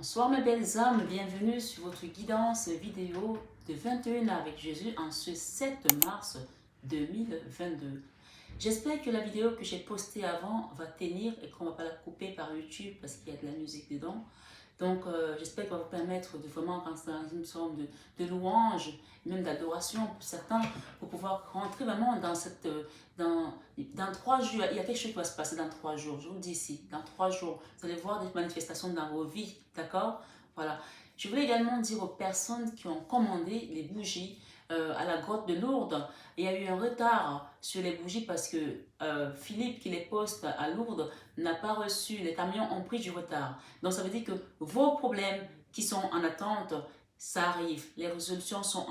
Bonsoir mes belles âmes, bienvenue sur votre guidance vidéo de 21 avec Jésus en ce 7 mars 2022. J'espère que la vidéo que j'ai postée avant va tenir et qu'on ne va pas la couper par YouTube parce qu'il y a de la musique dedans. Donc j'espère qu'elle va vous permettre de vraiment rentrer dans une forme de louange, même d'adoration pour certains, pour pouvoir rentrer vraiment dans cette... dans 3 jours, il y a quelque chose qui va se passer dans 3 jours, je vous le dis ici, dans 3 jours, vous allez voir des manifestations dans vos vies, d'accord? Voilà. Je voulais également dire aux personnes qui ont commandé les bougies à la grotte de Lourdes. Il y a eu un retard sur les bougies parce que Philippe qui les poste à Lourdes n'a pas reçu, les camions ont pris du retard. Donc ça veut dire que vos problèmes qui sont en attente, ça arrive. Les résolutions sont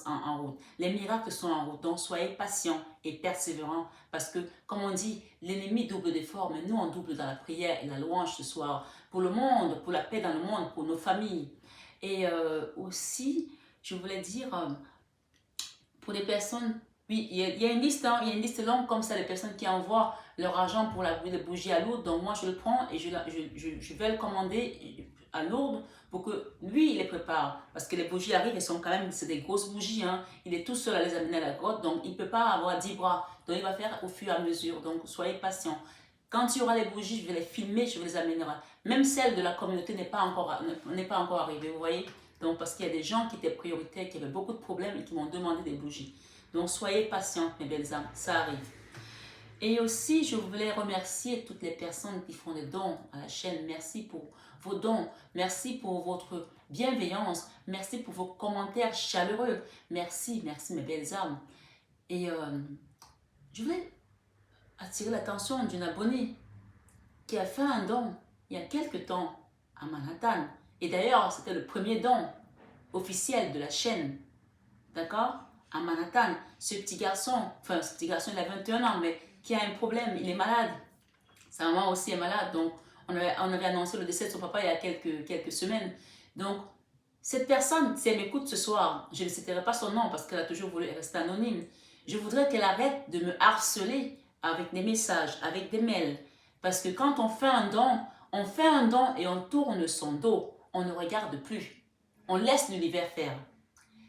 en route. Les miracles sont en route. Donc soyez patients et persévérants parce que, comme on dit, l'ennemi double d'efforts, mais nous on double dans la prière et la louange ce soir pour le monde, pour la paix dans le monde, pour nos familles. Et aussi, je voulais dire, pour les personnes, oui, il y a une liste, hein, il y a une liste longue comme ça, les personnes qui envoient leur argent pour la bougie à Lourdes. Donc moi, je le prends et je vais le commander à Lourdes pour que lui, il les prépare. Parce que les bougies arrivent, elles sont quand même, c'est des grosses bougies. Hein. Il est tout seul à les amener à la grotte, donc il ne peut pas avoir 10 bras. Donc il va faire au fur et à mesure. Donc soyez patients. Quand il y aura les bougies, je vais les filmer, je vais les amener. Même celle de la communauté n'est pas encore arrivée, vous voyez. Donc, parce qu'il y a des gens qui étaient prioritaires, qui avaient beaucoup de problèmes et qui m'ont demandé des bougies. Donc, soyez patients, mes belles âmes, ça arrive. Et aussi, je voulais remercier toutes les personnes qui font des dons à la chaîne. Merci pour vos dons. Merci pour votre bienveillance. Merci pour vos commentaires chaleureux. Merci, merci, mes belles âmes. Et je voulais attirer l'attention d'une abonnée qui a fait un don il y a quelques temps à Manhattan. Et d'ailleurs, c'était le premier don officiel de la chaîne, d'accord? À Manhattan. Ce petit garçon, il a 21 ans, mais qui a un problème, il est malade. Sa maman aussi est malade, donc on avait annoncé le décès de son papa il y a quelques semaines. Donc, cette personne, si elle m'écoute ce soir, je ne citerai pas son nom parce qu'elle a toujours voulu rester anonyme. Je voudrais qu'elle arrête de me harceler avec des messages, avec des mails. Parce que quand on fait un don et on tourne son dos. On ne regarde plus. On laisse l'univers faire.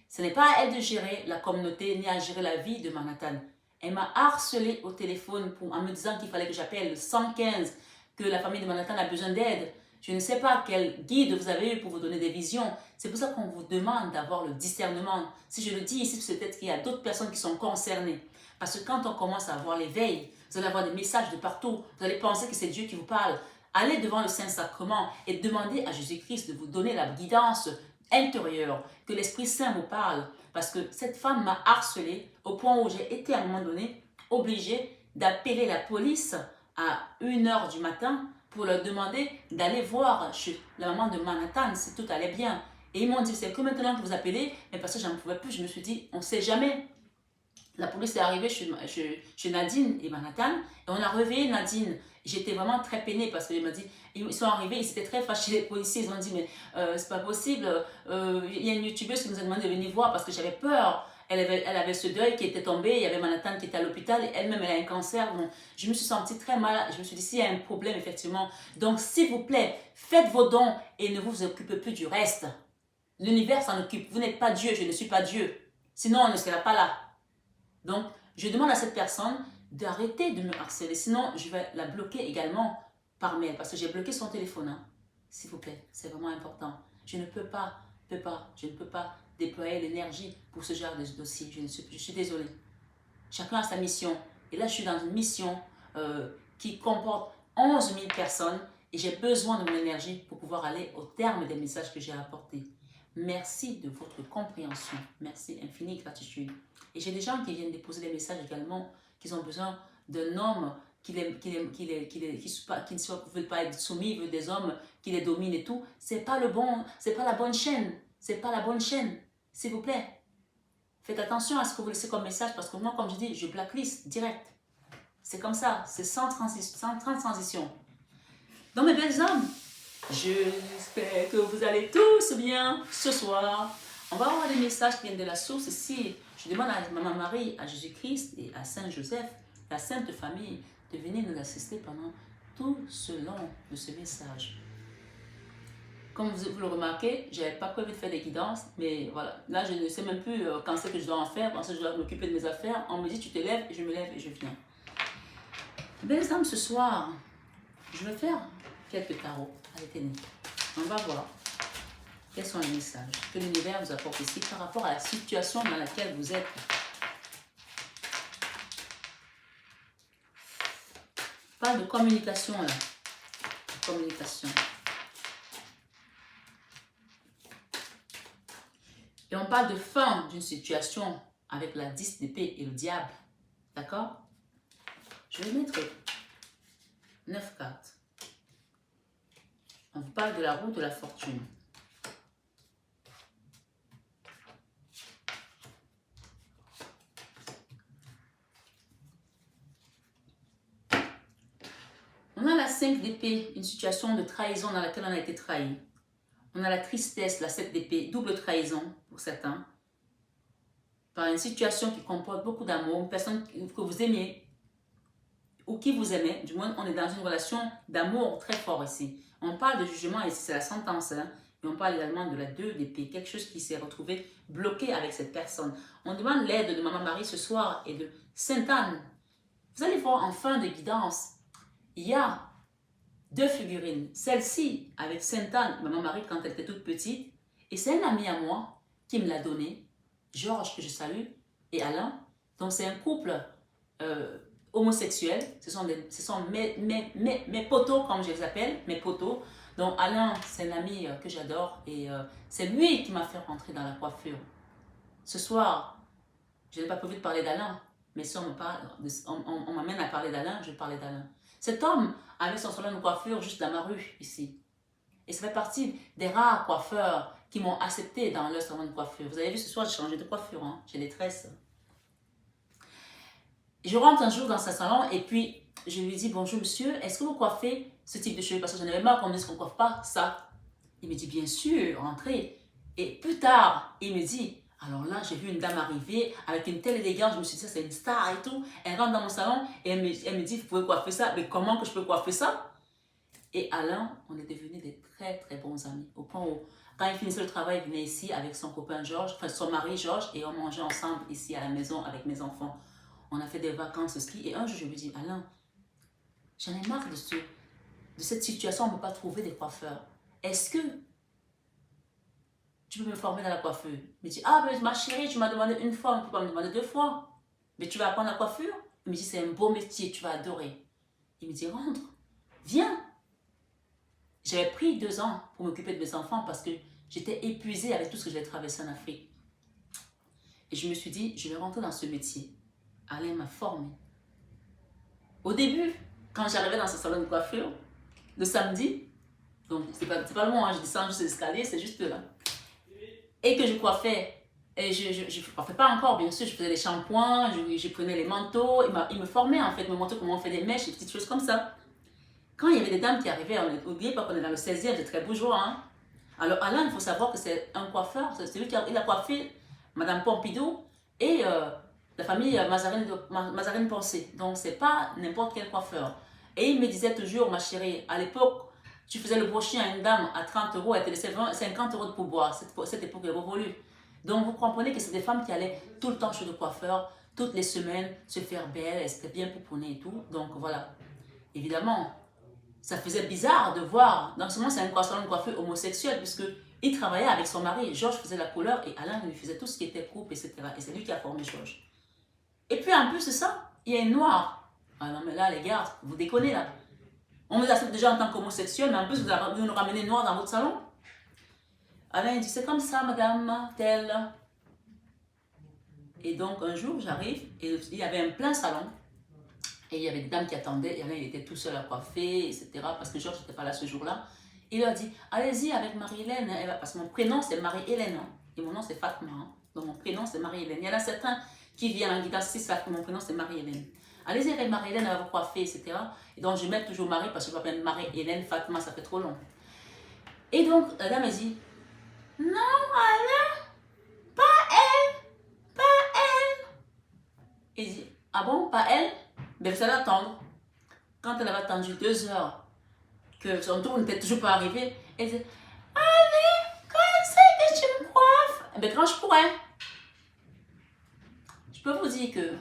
Ce n'est pas à elle de gérer la communauté ni à gérer la vie de Manhattan. Elle m'a harcelé au téléphone en me disant qu'il fallait que j'appelle le 115, que la famille de Manhattan a besoin d'aide. Je ne sais pas quel guide vous avez eu pour vous donner des visions. C'est pour ça qu'on vous demande d'avoir le discernement. Si je le dis ici, c'est peut-être qu'il y a d'autres personnes qui sont concernées. Parce que quand on commence à avoir l'éveil, vous allez avoir des messages de partout. Vous allez penser que c'est Dieu qui vous parle. Allez devant le Saint-Sacrement et demandez à Jésus-Christ de vous donner la guidance intérieure, que l'Esprit Saint vous parle. Parce que cette femme m'a harcelée au point où j'ai été à un moment donné obligée d'appeler la police à 1 h du matin pour leur demander d'aller voir chez la maman de Manhattan si tout allait bien. Et ils m'ont dit, c'est que maintenant que vous appelez, mais parce que je n'en pouvais plus, je me suis dit, on ne sait jamais. La police est arrivée chez Nadine et Manhattan et on a réveillé Nadine. J'étais vraiment très peinée parce qu'ils m'ont dit, ils sont arrivés, ils étaient très fâchés, les policiers, ils ont dit, mais c'est pas possible, il y a une youtubeuse qui nous a demandé de venir voir parce que j'avais peur. Elle avait ce deuil qui était tombé, il y avait Manhattan qui était à l'hôpital, elle-même elle a un cancer, donc je me suis sentie très mal, je me suis dit, s'il y a un problème effectivement, donc s'il vous plaît, faites vos dons et ne vous occupez plus du reste. L'univers s'en occupe, vous n'êtes pas Dieu, je ne suis pas Dieu, sinon on ne serait pas là. Donc, je demande à cette personne d'arrêter de me harceler. Sinon, je vais la bloquer également par mail. Parce que j'ai bloqué son téléphone. Hein. S'il vous plaît, c'est vraiment important. Je ne peux pas déployer l'énergie pour ce genre de dossier. Je suis désolée. Chacun a sa mission. Et là, je suis dans une mission qui comporte 11 000 personnes. Et j'ai besoin de mon énergie pour pouvoir aller au terme des messages que j'ai apportés. Merci de votre compréhension. Merci, infinie gratitude. Et j'ai des gens qui viennent déposer des messages également, qui ont besoin d'un homme qui ne veulent pas être soumis, veulent des hommes qui les dominent et tout. C'est pas la bonne chaîne. C'est pas la bonne chaîne. S'il vous plaît. Faites attention à ce que vous laissez comme message parce que moi, comme je dis, je blacklist direct. C'est comme ça. C'est sans transition. Donc, mes belles âmes, j'espère que vous allez tous bien ce soir. On va avoir des messages qui viennent de la source ici. Je demande à Maman Marie, à Jésus-Christ et à Saint Joseph, la Sainte Famille, de venir nous assister pendant tout ce long de ce message. Comme vous le remarquez, je n'avais pas prévu de faire des guidances, mais voilà. Là, je ne sais même plus quand c'est que je dois en faire, quand c'est que je dois m'occuper de mes affaires. On me dit, tu te lèves, et je me lève et je viens. Belles âmes, ce soir, je vais faire quelques tarots à l'éternel. On va voir quels sont les messages que l'univers nous apporte ici par rapport à la situation dans laquelle vous êtes. On parle de communication là. Communication. Et on parle de fin d'une situation avec la 10 d'épée et le diable. D'accord? Je vais mettre 9 cartes. On vous parle de la roue de la fortune. On a la 5 d'épée, une situation de trahison dans laquelle on a été trahi. On a la tristesse, la 7 d'épée, double trahison pour certains. Par une situation qui comporte beaucoup d'amour, une personne que vous aimiez ou qui vous aimait. Du moins, on est dans une relation d'amour très fort ici. On parle de jugement ici, c'est la sentence. Hein, et on parle également de la 2 d'épée, quelque chose qui s'est retrouvé bloqué avec cette personne. On demande l'aide de Maman Marie ce soir et de Sainte Anne. Vous allez voir en fin de guidance, il y a 2 figurines. Celle-ci avec Sainte Anne, Maman Marie quand elle était toute petite. Et c'est un ami à moi qui me l'a donné, Georges que je salue, et Alain. Donc c'est un couple homosexuel. Ce sont mes potos comme je les appelle, mes potos. Donc Alain c'est un ami que j'adore et c'est lui qui m'a fait rentrer dans la coiffure. Ce soir, je n'ai pas prévu de parler d'Alain, mais si on m'amène à parler d'Alain, je vais parler d'Alain. Cet homme avait son salon de coiffure juste dans ma rue, ici. Et ça fait partie des rares coiffeurs qui m'ont accepté dans leur salon de coiffure. Vous avez vu, ce soir, j'ai changé de coiffure. Hein. J'ai des tresses. Je rentre un jour dans sa salon et puis je lui dis, bonjour monsieur, est-ce que vous coiffez ce type de cheveux? Parce que j'en avais marre qu'on me dise qu'on ne coiffe pas ça. Il me dit, bien sûr, entrez. Et plus tard, il me dit, alors là, j'ai vu une dame arriver avec une telle élégance, je me suis dit, ça c'est une star et tout. Elle rentre dans mon salon et elle me dit, vous pouvez coiffer ça. Mais comment que je peux coiffer ça? Et Alain, on est devenus des très très bons amis. Au point où, quand il finissait le travail, il venait ici avec son copain Georges, enfin son mari Georges, et on mangeait ensemble ici à la maison avec mes enfants. On a fait des vacances au ski. Et un jour, je lui dis, Alain, j'en ai marre de cette situation, on ne peut pas trouver des coiffeurs. Est-ce que tu peux me former dans la coiffure? Il me dit, ah, mais ma chérie, tu m'as demandé une fois, on ne peut pas me demander 2 fois. Mais tu vas apprendre la coiffure? Il me dit, c'est un beau métier, tu vas adorer. Il me dit, rentre, viens. J'avais pris 2 ans pour m'occuper de mes enfants parce que j'étais épuisée avec tout ce que j'avais traversé en Afrique. Et je me suis dit, je vais rentrer dans ce métier. Alain m'a formée. Au début, quand j'arrivais dans ce salon de coiffure, le samedi, donc c'est pas loin, hein, je descends juste l'escalier, c'est juste là. Et que je coiffais, et je ne coiffais pas encore, bien sûr, je faisais des shampoings, je prenais les manteaux, il me formait en fait, me montrait comment on fait des mèches, des petites choses comme ça. Quand il y avait des dames qui arrivaient, n'oubliez pas qu'on est dans le 16e, c'est très bourgeois. Hein? Alors Alain, il faut savoir que c'est un coiffeur, c'est lui qui a coiffé Madame Pompidou et la famille Mazarine Pensée. Donc c'est pas n'importe quel coiffeur. Et il me disait toujours, ma chérie, à l'époque, tu faisais le brochet à une dame à 30 €, elle te laissait 50 € de pourboire. Cette époque est révolue. Donc vous comprenez que c'est des femmes qui allaient tout le temps chez le coiffeur, toutes les semaines, se faire belle, elles étaient bien pouponnées et tout. Donc voilà. Évidemment, ça faisait bizarre de voir. Dans ce moment, c'est un salon de coiffure homosexuel, puisqu'il travaillait avec son mari. Georges faisait la couleur et Alain lui faisait tout ce qui était coupe, etc. Et c'est lui qui a formé Georges. Et puis en plus de ça, il y a une noire. Ah non, mais là, les gars, vous déconnez là. On vous accepte déjà en tant qu'homosexuel, mais en plus, vous nous ramenez une noire dans votre salon. Alain, il dit, c'est comme ça, madame, telle. Et donc, un jour, j'arrive et il y avait un plein salon. Et il y avait des dames qui attendaient, et Alain, il était tout seul à coiffer, etc. Parce que Georges n'était pas là ce jour-là. Il leur dit, allez-y avec Marie-Hélène. Parce que mon prénom, c'est Marie-Hélène. Hein, et mon nom, c'est Fatma. Hein, donc, mon prénom, c'est Marie-Hélène. Il y en a certains qui viennent en guidance, si ça, mon prénom, c'est Marie-Hélène. Allez-y avec Marie-Hélène, elle va vous coiffer, etc. Et donc, je mets toujours Marie, parce que je m'appelle Marie-Hélène, Fatma, ça fait trop long. Et donc, la dame, elle dit, non, Alain, pas elle, pas elle. Il dit, ah bon, pas elle? Mais vous allez attendre. Quand elle avait attendu 2 heures, que son tour n'était toujours pas arrivé, elle dit, ah, Mais quand je pourrais, je peux vous dire que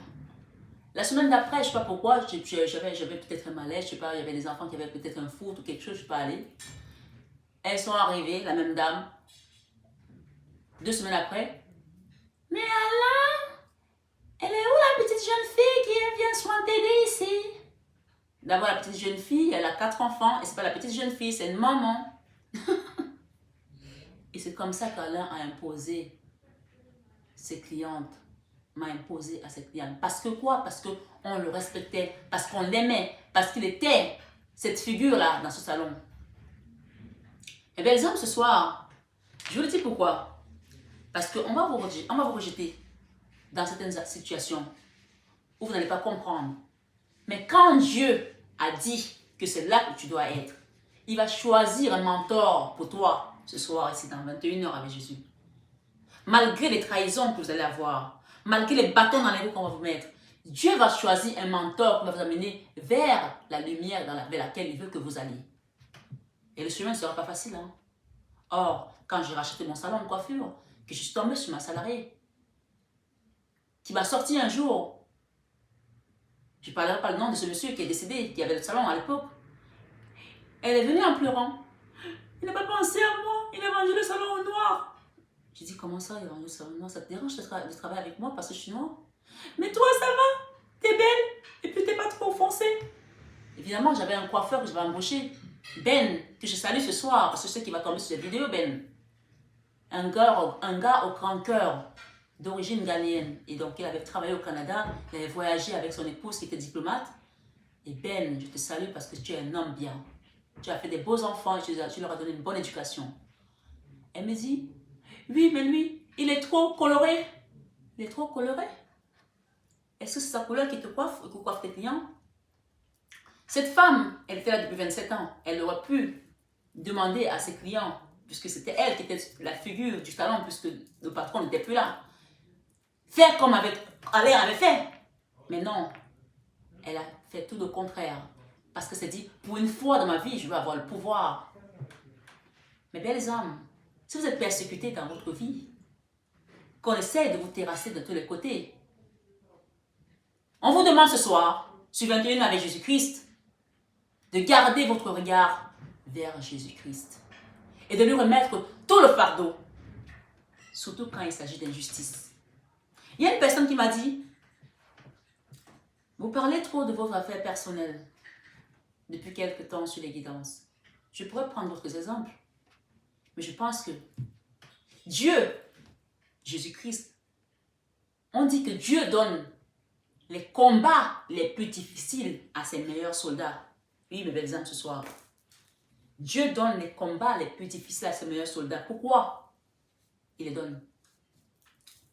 la semaine d'après, je ne sais pas pourquoi, j'avais peut-être un malaise, je sais pas, il y avait des enfants qui avaient peut-être un foot ou quelque chose, je ne suis pas allée. Elles sont arrivées, la même dame, 2 semaines après. Mais Alain, elle est où la petite jeune fille qui vient souvent t'aider ici? D'abord, la petite jeune fille, elle a 4 enfants, et c'est pas la petite jeune fille, c'est une maman. Et c'est comme ça qu'Alain a imposé ses clientes, m'a imposé à ses clientes. Parce que quoi? Parce qu'on le respectait, parce qu'on l'aimait, parce qu'il était cette figure-là dans ce salon. Et bien, exemple, ce soir, je vous le dis pourquoi. Parce qu'on va vous rejeter dans certaines situations où vous n'allez pas comprendre. Mais quand Dieu a dit que c'est là que tu dois être, il va choisir un mentor pour toi ce soir ici dans 21h avec Jésus. Malgré les trahisons que vous allez avoir, malgré les bâtons dans les roues qu'on va vous mettre, Dieu va choisir un mentor qui va vous amener vers la lumière vers laquelle il veut que vous alliez. Et le chemin ne sera pas facile. Hein? Or, quand j'ai racheté mon salon de coiffure, que je suis tombée sur ma salariée, qui m'a sorti un jour, je ne parlerai pas le nom de ce monsieur qui est décédé, qui avait le salon à l'époque. Elle est venue en pleurant. Il n'a pas pensé à moi, il a vendu le salon au noir. J'ai dit, comment ça, il a vendu le salon au noir? Ça te dérange de travailler avec moi parce que je suis noire? Mais toi, ça va, t'es belle, et puis t'es pas trop foncée. Évidemment, j'avais un coiffeur que je vais embaucher, Ben, que je salue ce soir, parce que je sais qu'il va tomber sur cette vidéo, Ben. Un gars au grand cœur, d'origine ghanéenne. Et donc, il avait travaillé au Canada, il avait voyagé avec son épouse qui était diplomate. Et Ben, je te salue parce que tu es un homme bien. Tu as fait des beaux enfants, tu leur as donné une bonne éducation. Elle me dit, oui, mais lui, il est trop coloré. Il est trop coloré. Est-ce que c'est sa couleur qui te coiffe tes clients? Cette femme, elle était là depuis 27 ans. Elle aurait pu demander à ses clients, puisque c'était elle qui était la figure du salon, puisque le patron n'était plus là, faire comme Alain avait fait. Mais non, elle a fait tout le contraire. Parce que c'est dit, pour une fois dans ma vie, je veux avoir le pouvoir. Mes belles âmes, si vous êtes persécutés dans votre vie, qu'on essaie de vous terrasser de tous les côtés, on vous demande ce soir, sur 21 avec Jésus-Christ, de garder votre regard vers Jésus-Christ et de lui remettre tout le fardeau, surtout quand il s'agit d'injustice. Il y a une personne qui m'a dit, vous parlez trop de vos affaires personnelles depuis quelque temps sur les guidances. Je pourrais prendre d'autres exemples, mais je pense que Dieu, Jésus-Christ, on dit que Dieu donne les combats les plus difficiles à ses meilleurs soldats. Oui, mes belles âmes, ce soir. Dieu donne les combats les plus difficiles à ses meilleurs soldats. Pourquoi il les donne?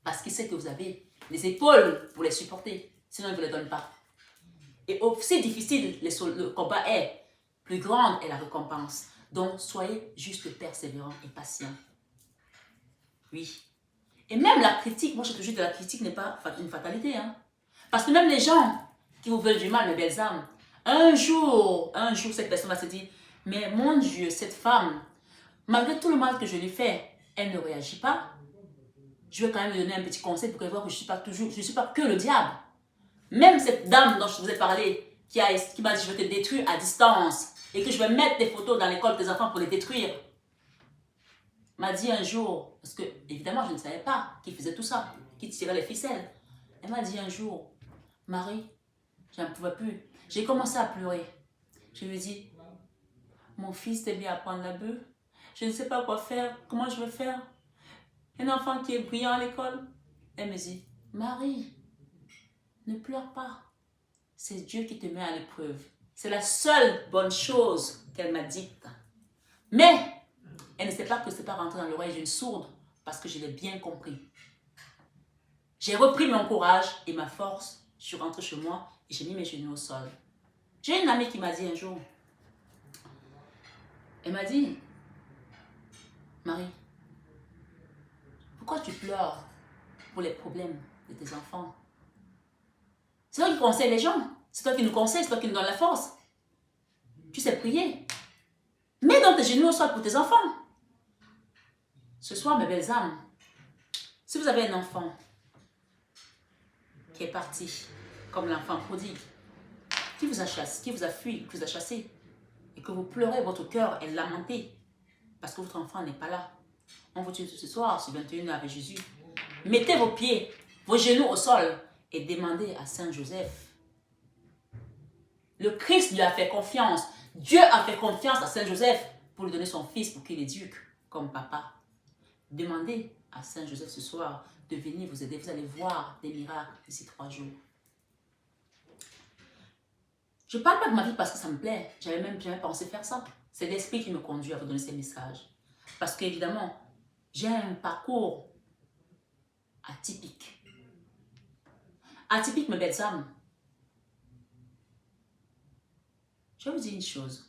Parce qu'il sait que vous avez les épaules pour les supporter. Sinon, il ne vous les donne pas. Et aussi difficile le combat est, plus grande est la récompense. Donc, soyez juste persévérants et patients. Oui. Et même la critique, moi je te jure que la critique n'est pas une fatalité. Hein? Parce que même les gens qui vous veulent du mal, mes belles âmes, un jour, cette personne va se dire, mais mon Dieu, cette femme, malgré tout le mal que je lui fais, elle ne réagit pas. Je vais quand même lui donner un petit conseil pour qu'elle voit que je ne suis pas que le diable. Même cette dame dont je vous ai parlé, qui m'a dit, je vais te détruire à distance, et que je vais mettre des photos dans l'école de tes enfants pour les détruire, m'a dit un jour, parce que évidemment je ne savais pas qui faisait tout ça, qui tirait les ficelles. Elle m'a dit un jour, Marie, je n'en pouvais plus. J'ai commencé à pleurer. Je lui ai dit, mon fils t'est bien à prendre la bœuf. Je ne sais pas quoi faire, comment je vais faire. Un enfant qui est brillant à l'école. Elle me dit, Marie, ne pleure pas. C'est Dieu qui te met à l'épreuve. C'est la seule bonne chose qu'elle m'a dite. Mais elle ne sait pas que ce n'est pas rentré dans l'oreille d'une sourde parce que je l'ai bien compris. J'ai repris mon courage et ma force. Je suis rentrée chez moi et j'ai mis mes genoux au sol. J'ai une amie qui m'a dit un jour, elle m'a dit, Marie, pourquoi tu pleures pour les problèmes de tes enfants? C'est toi qui conseilles les gens. C'est toi qui nous conseilles, c'est toi qui nous donne la force. Tu sais prier. Mets donc tes genoux au sol pour tes enfants. Ce soir, mes belles âmes, Si vous avez un enfant qui est parti, comme l'enfant prodigue, qui vous a chassé, qui vous a fui, qui vous a chassé, et que vous pleurez, votre cœur est lamenté, parce que votre enfant n'est pas là. On vous tue ce soir, sur 21 heures avec Jésus. Mettez vos pieds, vos genoux au sol, et demandez à Saint Joseph. Le Christ lui a fait confiance. Dieu a fait confiance à Saint Joseph pour lui donner son fils pour qu'il l'éduque comme papa. Demandez à Saint Joseph ce soir de venir vous aider. Vous allez voir des miracles d'ici 3 jours. Je ne parle pas de ma vie parce que ça me plaît. J'avais même jamais pensé faire ça. C'est l'Esprit qui me conduit à vous donner ces messages. Parce qu'évidemment, j'ai un parcours atypique. Atypique, mes belles âmes. Je vais vous dire une chose.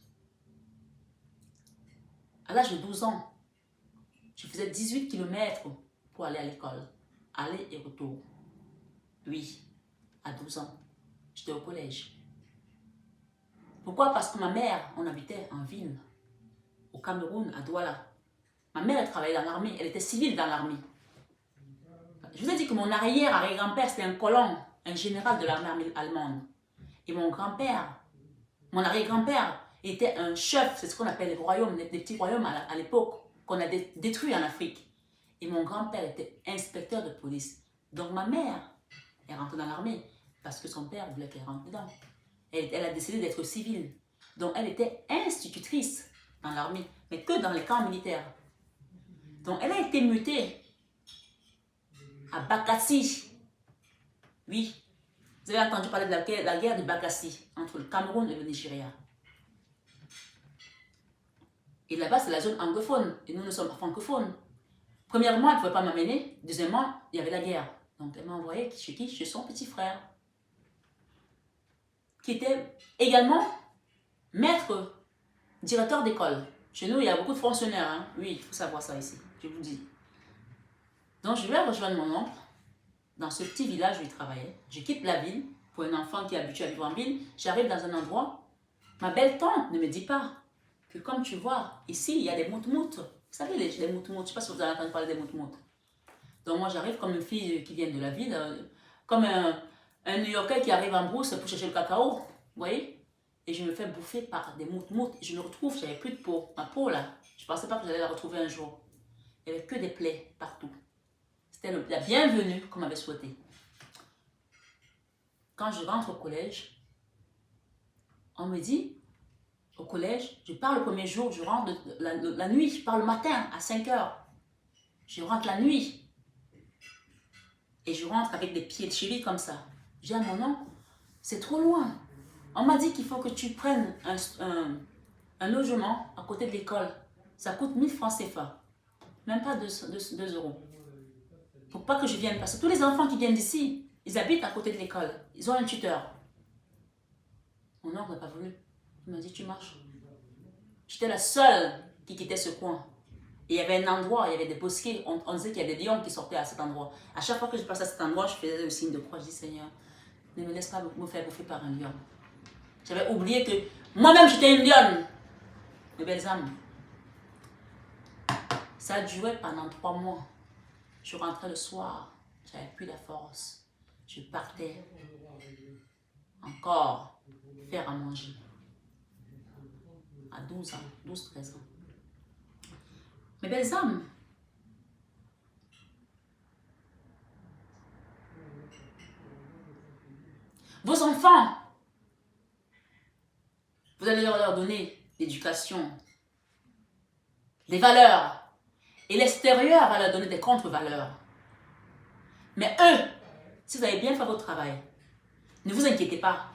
À l'âge de 12 ans, je faisais 18 km pour aller à l'école. Aller et retour. Oui, à 12 ans, j'étais au collège. Pourquoi? Parce que ma mère, on habitait en ville, au Cameroun, à Douala. Ma mère, elle travaillait dans l'armée, elle était civile dans l'armée. Je vous ai dit que mon arrière-arrière-grand-père, c'était un colon, un général de l'armée allemande. Et mon grand-père, mon arrière-grand-père, était un chef, c'est ce qu'on appelle les royaumes, des petits royaumes à l'époque, qu'on a détruits en Afrique. Et mon grand-père était inspecteur de police. Donc ma mère est rentrée dans l'armée parce que son père voulait qu'elle rentre dedans. Elle a décidé d'être civile. Donc elle était institutrice dans l'armée, mais que dans les camps militaires. Donc elle a été mutée à Bakassi. Oui, vous avez entendu parler de la guerre de Bakassi entre le Cameroun et le Nigeria. Et là-bas, c'est la zone anglophone. Et nous sommes francophones. Premièrement, elle ne pouvait pas m'amener. Deuxièmement, il y avait la guerre. Donc elle m'a envoyé chez qui? Chez son petit frère. Qui était également maître, directeur d'école. Chez nous, il y a beaucoup de fonctionnaires. Hein? Oui, il faut savoir ça ici, je vous dis. Donc, je vais rejoindre mon oncle dans ce petit village où il travaillait. Je quitte la ville pour un enfant qui est habitué à vivre en ville. J'arrive dans un endroit. Ma belle tante ne me dit pas que, comme tu vois, ici, il y a des moutmoutes. Vous savez, les moutmoutes, je ne sais pas si vous avez entendu parler des moutmoutes. Donc, moi, j'arrive comme une fille qui vient de la ville, comme un New-Yorkais qui arrive en brousse pour chercher le cacao. Vous voyez? Et je me fais bouffer par des moutmoutes. Et je me retrouve, j'avais plus de peau. Ma peau, là, je ne pensais pas que j'allais la retrouver un jour. Il n'y avait que des plaies partout. C'était la bienvenue qu'on m'avait souhaité. Quand je rentre au collège, on me dit, au collège, je pars le premier jour, je rentre la nuit, je pars le matin à 5 heures. Je rentre la nuit. Et je rentre avec des pieds de cheville comme ça. J'ai à mon oncle, c'est trop loin. On m'a dit qu'il faut que tu prennes un logement à côté de l'école. Ça coûte 1000 francs CFA. Même pas 2 euros. Pour pas que je vienne. Parce que tous les enfants qui viennent d'ici, ils habitent à côté de l'école. Ils ont un tuteur. Mon oncle n'a pas voulu. Il m'a dit, tu marches. J'étais la seule qui quittait ce coin. Et il y avait un endroit, il y avait des bosquets. On disait qu'il y a des lions qui sortaient à cet endroit. À chaque fois que je passais à cet endroit, je faisais le signe de croix. Je dis, Seigneur, ne me laisse pas me faire bouffer par un lion. J'avais oublié que moi-même, j'étais une lionne. Mes belles âmes. Ça a duré pendant 3 mois. Je rentrais le soir. J'avais plus la force. Je partais encore faire à manger. À 12 ans, 12-13 ans. Mes belles âmes, vos enfants, vous allez leur donner l'éducation, des valeurs. Et l'extérieur va leur donner des contre-valeurs. Mais eux, si vous avez bien fait votre travail, ne vous inquiétez pas.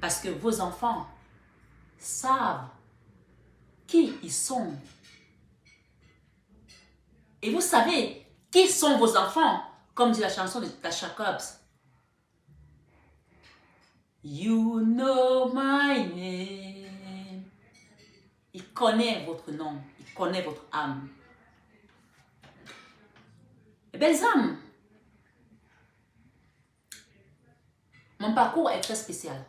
Parce que vos enfants savent qui ils sont. Et vous savez qui sont vos enfants, comme dit la chanson de Tasha Cobbs. You know my name. Il connaît votre nom, il connaît votre âme. Et belles âmes, mon parcours est très spécial.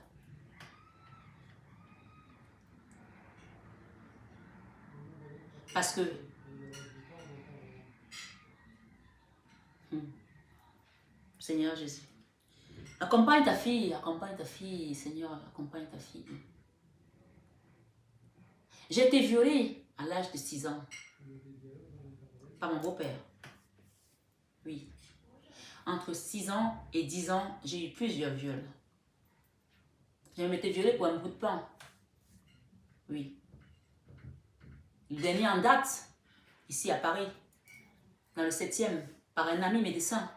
Parce que Seigneur Jésus. Accompagne ta fille, Seigneur, accompagne ta fille. J'ai été violée à l'âge de 6 ans par mon beau-père. Oui. Entre 6 ans et 10 ans, j'ai eu plusieurs viols. J'ai même été violée pour un bout de pain. Oui. Le dernier en date, ici à Paris, dans le 7e, par un ami médecin,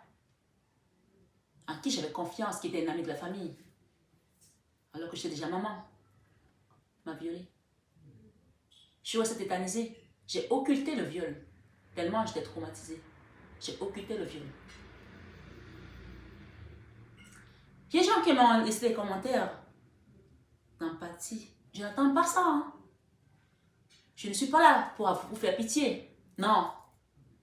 en qui j'avais confiance, qui était un ami de la famille, alors que j'étais déjà maman, m'a violée. Je suis restée tétanisée. J'ai occulté le viol, tellement j'étais traumatisée. J'ai occulté le viol. Il y a des gens qui m'ont laissé des commentaires d'empathie. Je n'attends pas ça. Hein. Je ne suis pas là pour vous faire pitié. Non.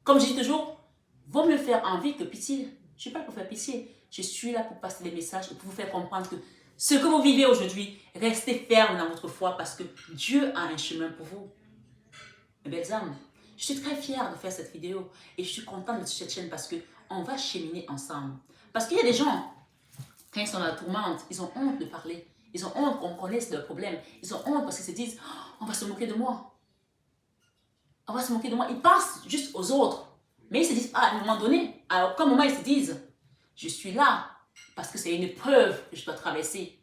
Comme je dis toujours, vaut mieux faire envie que pitié. Je ne suis pas là pour faire pitié. Je suis là pour passer des messages et pour vous faire comprendre que ce que vous vivez aujourd'hui, restez ferme dans votre foi parce que Dieu a un chemin pour vous. Mes belles âmes, je suis très fière de faire cette vidéo et je suis contente de cette chaîne parce qu'on va cheminer ensemble. Parce qu'il y a des gens, quand ils sont dans la tourmente, ils ont honte de parler. Ils ont honte qu'on connaisse leurs problèmes. Ils ont honte parce qu'ils se disent, oh, on va se moquer de moi. On va se moquer de moi. Ils pensent juste aux autres. Mais ils se disent, à un moment donné, à aucun moment ils se disent, je suis là parce que c'est une épreuve que je dois traverser.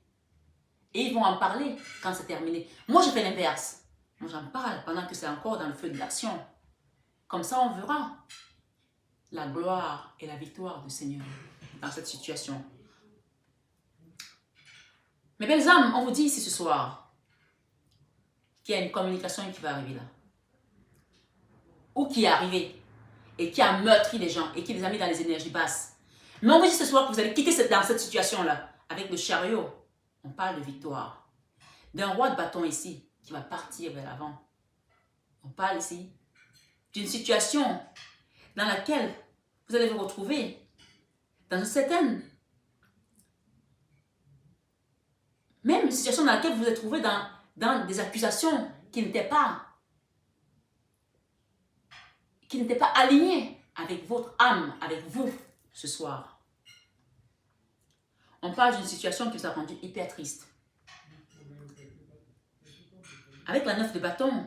Et ils vont en parler quand c'est terminé. Moi, je fais l'inverse. Moi, j'en parle pendant que c'est encore dans le feu de l'action. Comme ça, on verra la gloire et la victoire du Seigneur dans cette situation. Mes belles âmes, on vous dit ici ce soir qu'il y a une communication qui va arriver là. Ou qui est arrivée et qui a meurtri les gens et qui les a mis dans les énergies basses. Mais on vous dit ce soir que vous allez quitter dans cette situation-là avec le chariot. On parle de victoire. D'un roi de bâton ici qui va partir vers l'avant. On parle ici d'une situation dans laquelle vous allez vous retrouver dans une certaine même situation dans laquelle vous vous êtes trouvé dans des accusations qui n'étaient pas alignées avec votre âme, avec vous ce soir. On parle d'une situation qui vous a rendu hyper triste. Avec la 9 de bâton,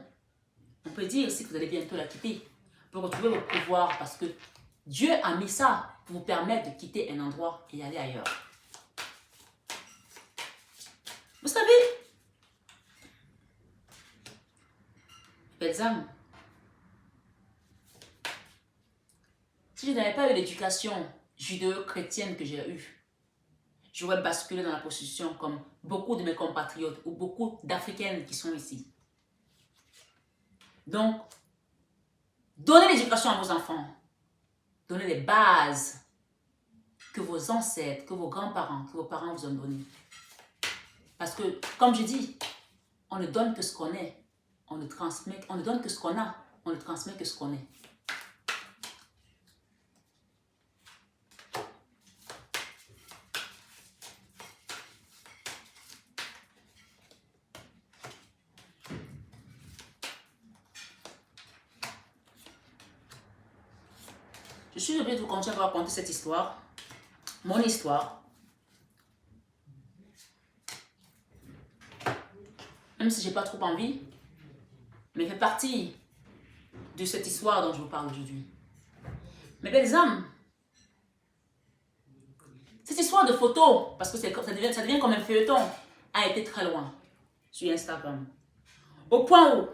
on peut dire aussi que vous allez bientôt la quitter pour retrouver votre pouvoir parce que Dieu a mis ça pour vous permettre de quitter un endroit et aller ailleurs. Vous savez, belles âmes, si je n'avais pas eu l'éducation judéo-chrétienne que j'ai eue, j'aurais basculé dans la prostitution comme beaucoup de mes compatriotes ou beaucoup d'Africaines qui sont ici. Donc, donnez l'éducation à vos enfants. Donnez les bases que vos ancêtres, que vos grands-parents, que vos parents vous ont données. Parce que, comme je dis, on ne donne que ce qu'on est. On ne donne que ce qu'on a. On ne transmet que ce qu'on est. Je suis obligée de vous continuer à raconter cette histoire. Mon histoire. Même si je n'ai pas trop envie, mais fait partie de cette histoire dont je vous parle aujourd'hui. Mes belles âmes, cette histoire de photos, parce que ça devient comme un feuilleton, a été très loin sur Instagram. Au point où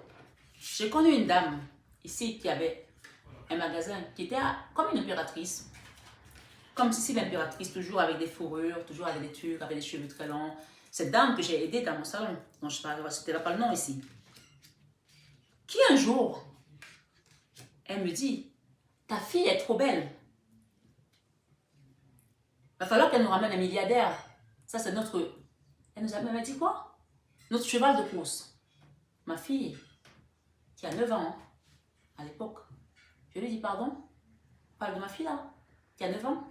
j'ai connu une dame ici qui avait un magasin qui était comme une impératrice. Comme si l'impératrice, toujours avec des fourrures, toujours avec des trucs, avec des cheveux très longs. Cette dame que j'ai aidée dans mon salon, dont je ne citerai pas le nom ici, qui un jour, elle me dit, ta fille est trop belle. Il va falloir qu'elle nous ramène un milliardaire. Ça, c'est notre... Elle m'a dit quoi? Notre cheval de course. Ma fille, qui a 9 ans, à l'époque, je lui dis, pardon, parle de ma fille là, qui a 9 ans.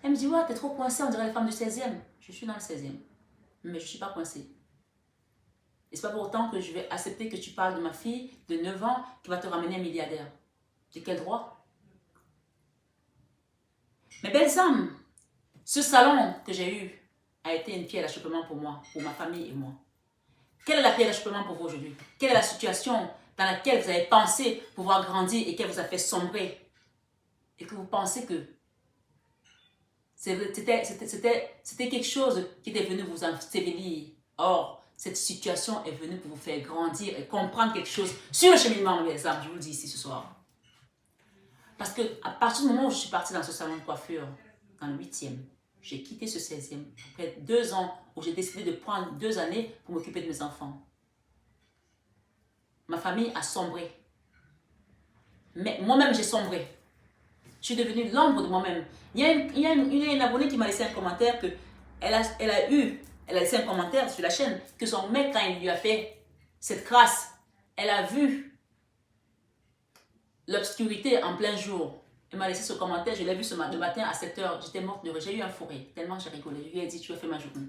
Elle me dit, ouais, t'es trop coincée, on dirait les femmes du 16e. Je suis dans le 16e, mais je ne suis pas coincée. Et ce n'est pas pour autant que je vais accepter que tu parles de ma fille de 9 ans qui va te ramener un milliardaire. De quel droit? Mes belles âmes, ce salon que j'ai eu a été une pierre d'achoppement pour moi, pour ma famille et moi. Quelle est la pierre d'achoppement pour vous aujourd'hui? Quelle est la situation dans laquelle vous avez pensé pouvoir grandir et qu'elle vous a fait sombrer? Et que vous pensez que c'était quelque chose qui était venu vous ensevelir. Or, cette situation est venue pour vous faire grandir et comprendre quelque chose sur le cheminement, mes âmes, je vous le dis ici ce soir. Parce que à partir du moment où je suis partie dans ce salon de coiffure, dans le 8e, j'ai quitté ce 16e, après 2 ans où j'ai décidé de prendre 2 années pour m'occuper de mes enfants. Ma famille a sombré. Mais moi-même, j'ai sombré. Je suis devenue l'ombre de moi-même. Il y a une abonnée qui m'a laissé un commentaire que elle a laissé un commentaire sur la chaîne que son mec, quand il lui a fait cette grâce, elle a vu l'obscurité en plein jour. Elle m'a laissé ce commentaire, je l'ai vu le matin à 7h, j'étais morte de rire, j'ai eu un fou rire, tellement j'ai rigolé. Je lui ai dit, tu as fait ma journée.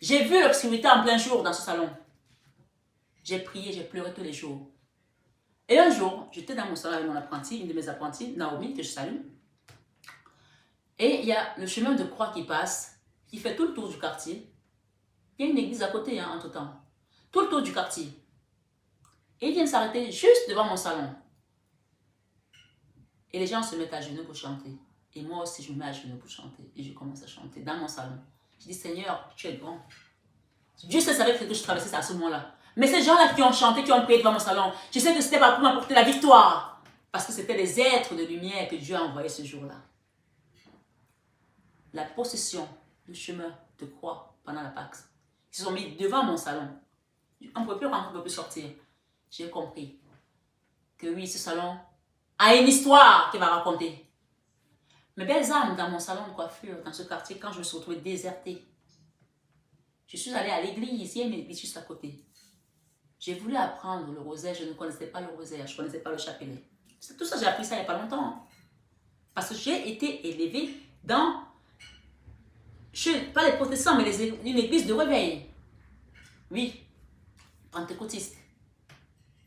J'ai vu l'obscurité en plein jour dans ce salon. J'ai prié, j'ai pleuré tous les jours. Et un jour, j'étais dans mon salon avec mon apprenti, une de mes apprenties, Naomi, que je salue. Et il y a le chemin de croix qui passe, qui fait tout le tour du quartier. Il y a une église à côté, hein, entre-temps. Tout le tour du quartier. Et il vient s'arrêter juste devant mon salon. Et les gens se mettent à genoux pour chanter. Et moi aussi, je me mets à genoux pour chanter. Et je commence à chanter dans mon salon. Je dis, Seigneur, tu es grand. Dieu sait savait que je traversais à ce moment-là. Mais ces gens-là qui ont chanté, qui ont prié devant mon salon, je sais que c'était pas pour m'apporter la victoire. Parce que c'était les êtres de lumière que Dieu a envoyés ce jour-là. La possession du chemin de croix pendant la Pâque. Ils se sont mis devant mon salon. On ne peut plus rentrer, on ne peut plus sortir. J'ai compris que oui, ce salon a une histoire qu'il va raconter. Mes belles âmes dans mon salon de coiffure, dans ce quartier, quand je me suis retrouvée désertée, je suis allée à l'église, il y a une église juste à côté. J'ai voulu apprendre le rosaire, je ne connaissais pas le rosaire, je ne connaissais pas le chapelet. C'est tout ça, j'ai appris ça il n'y a pas longtemps. Parce que j'ai été élevée dans, pas les protestants, mais une église de réveil. Oui, pentecôtiste.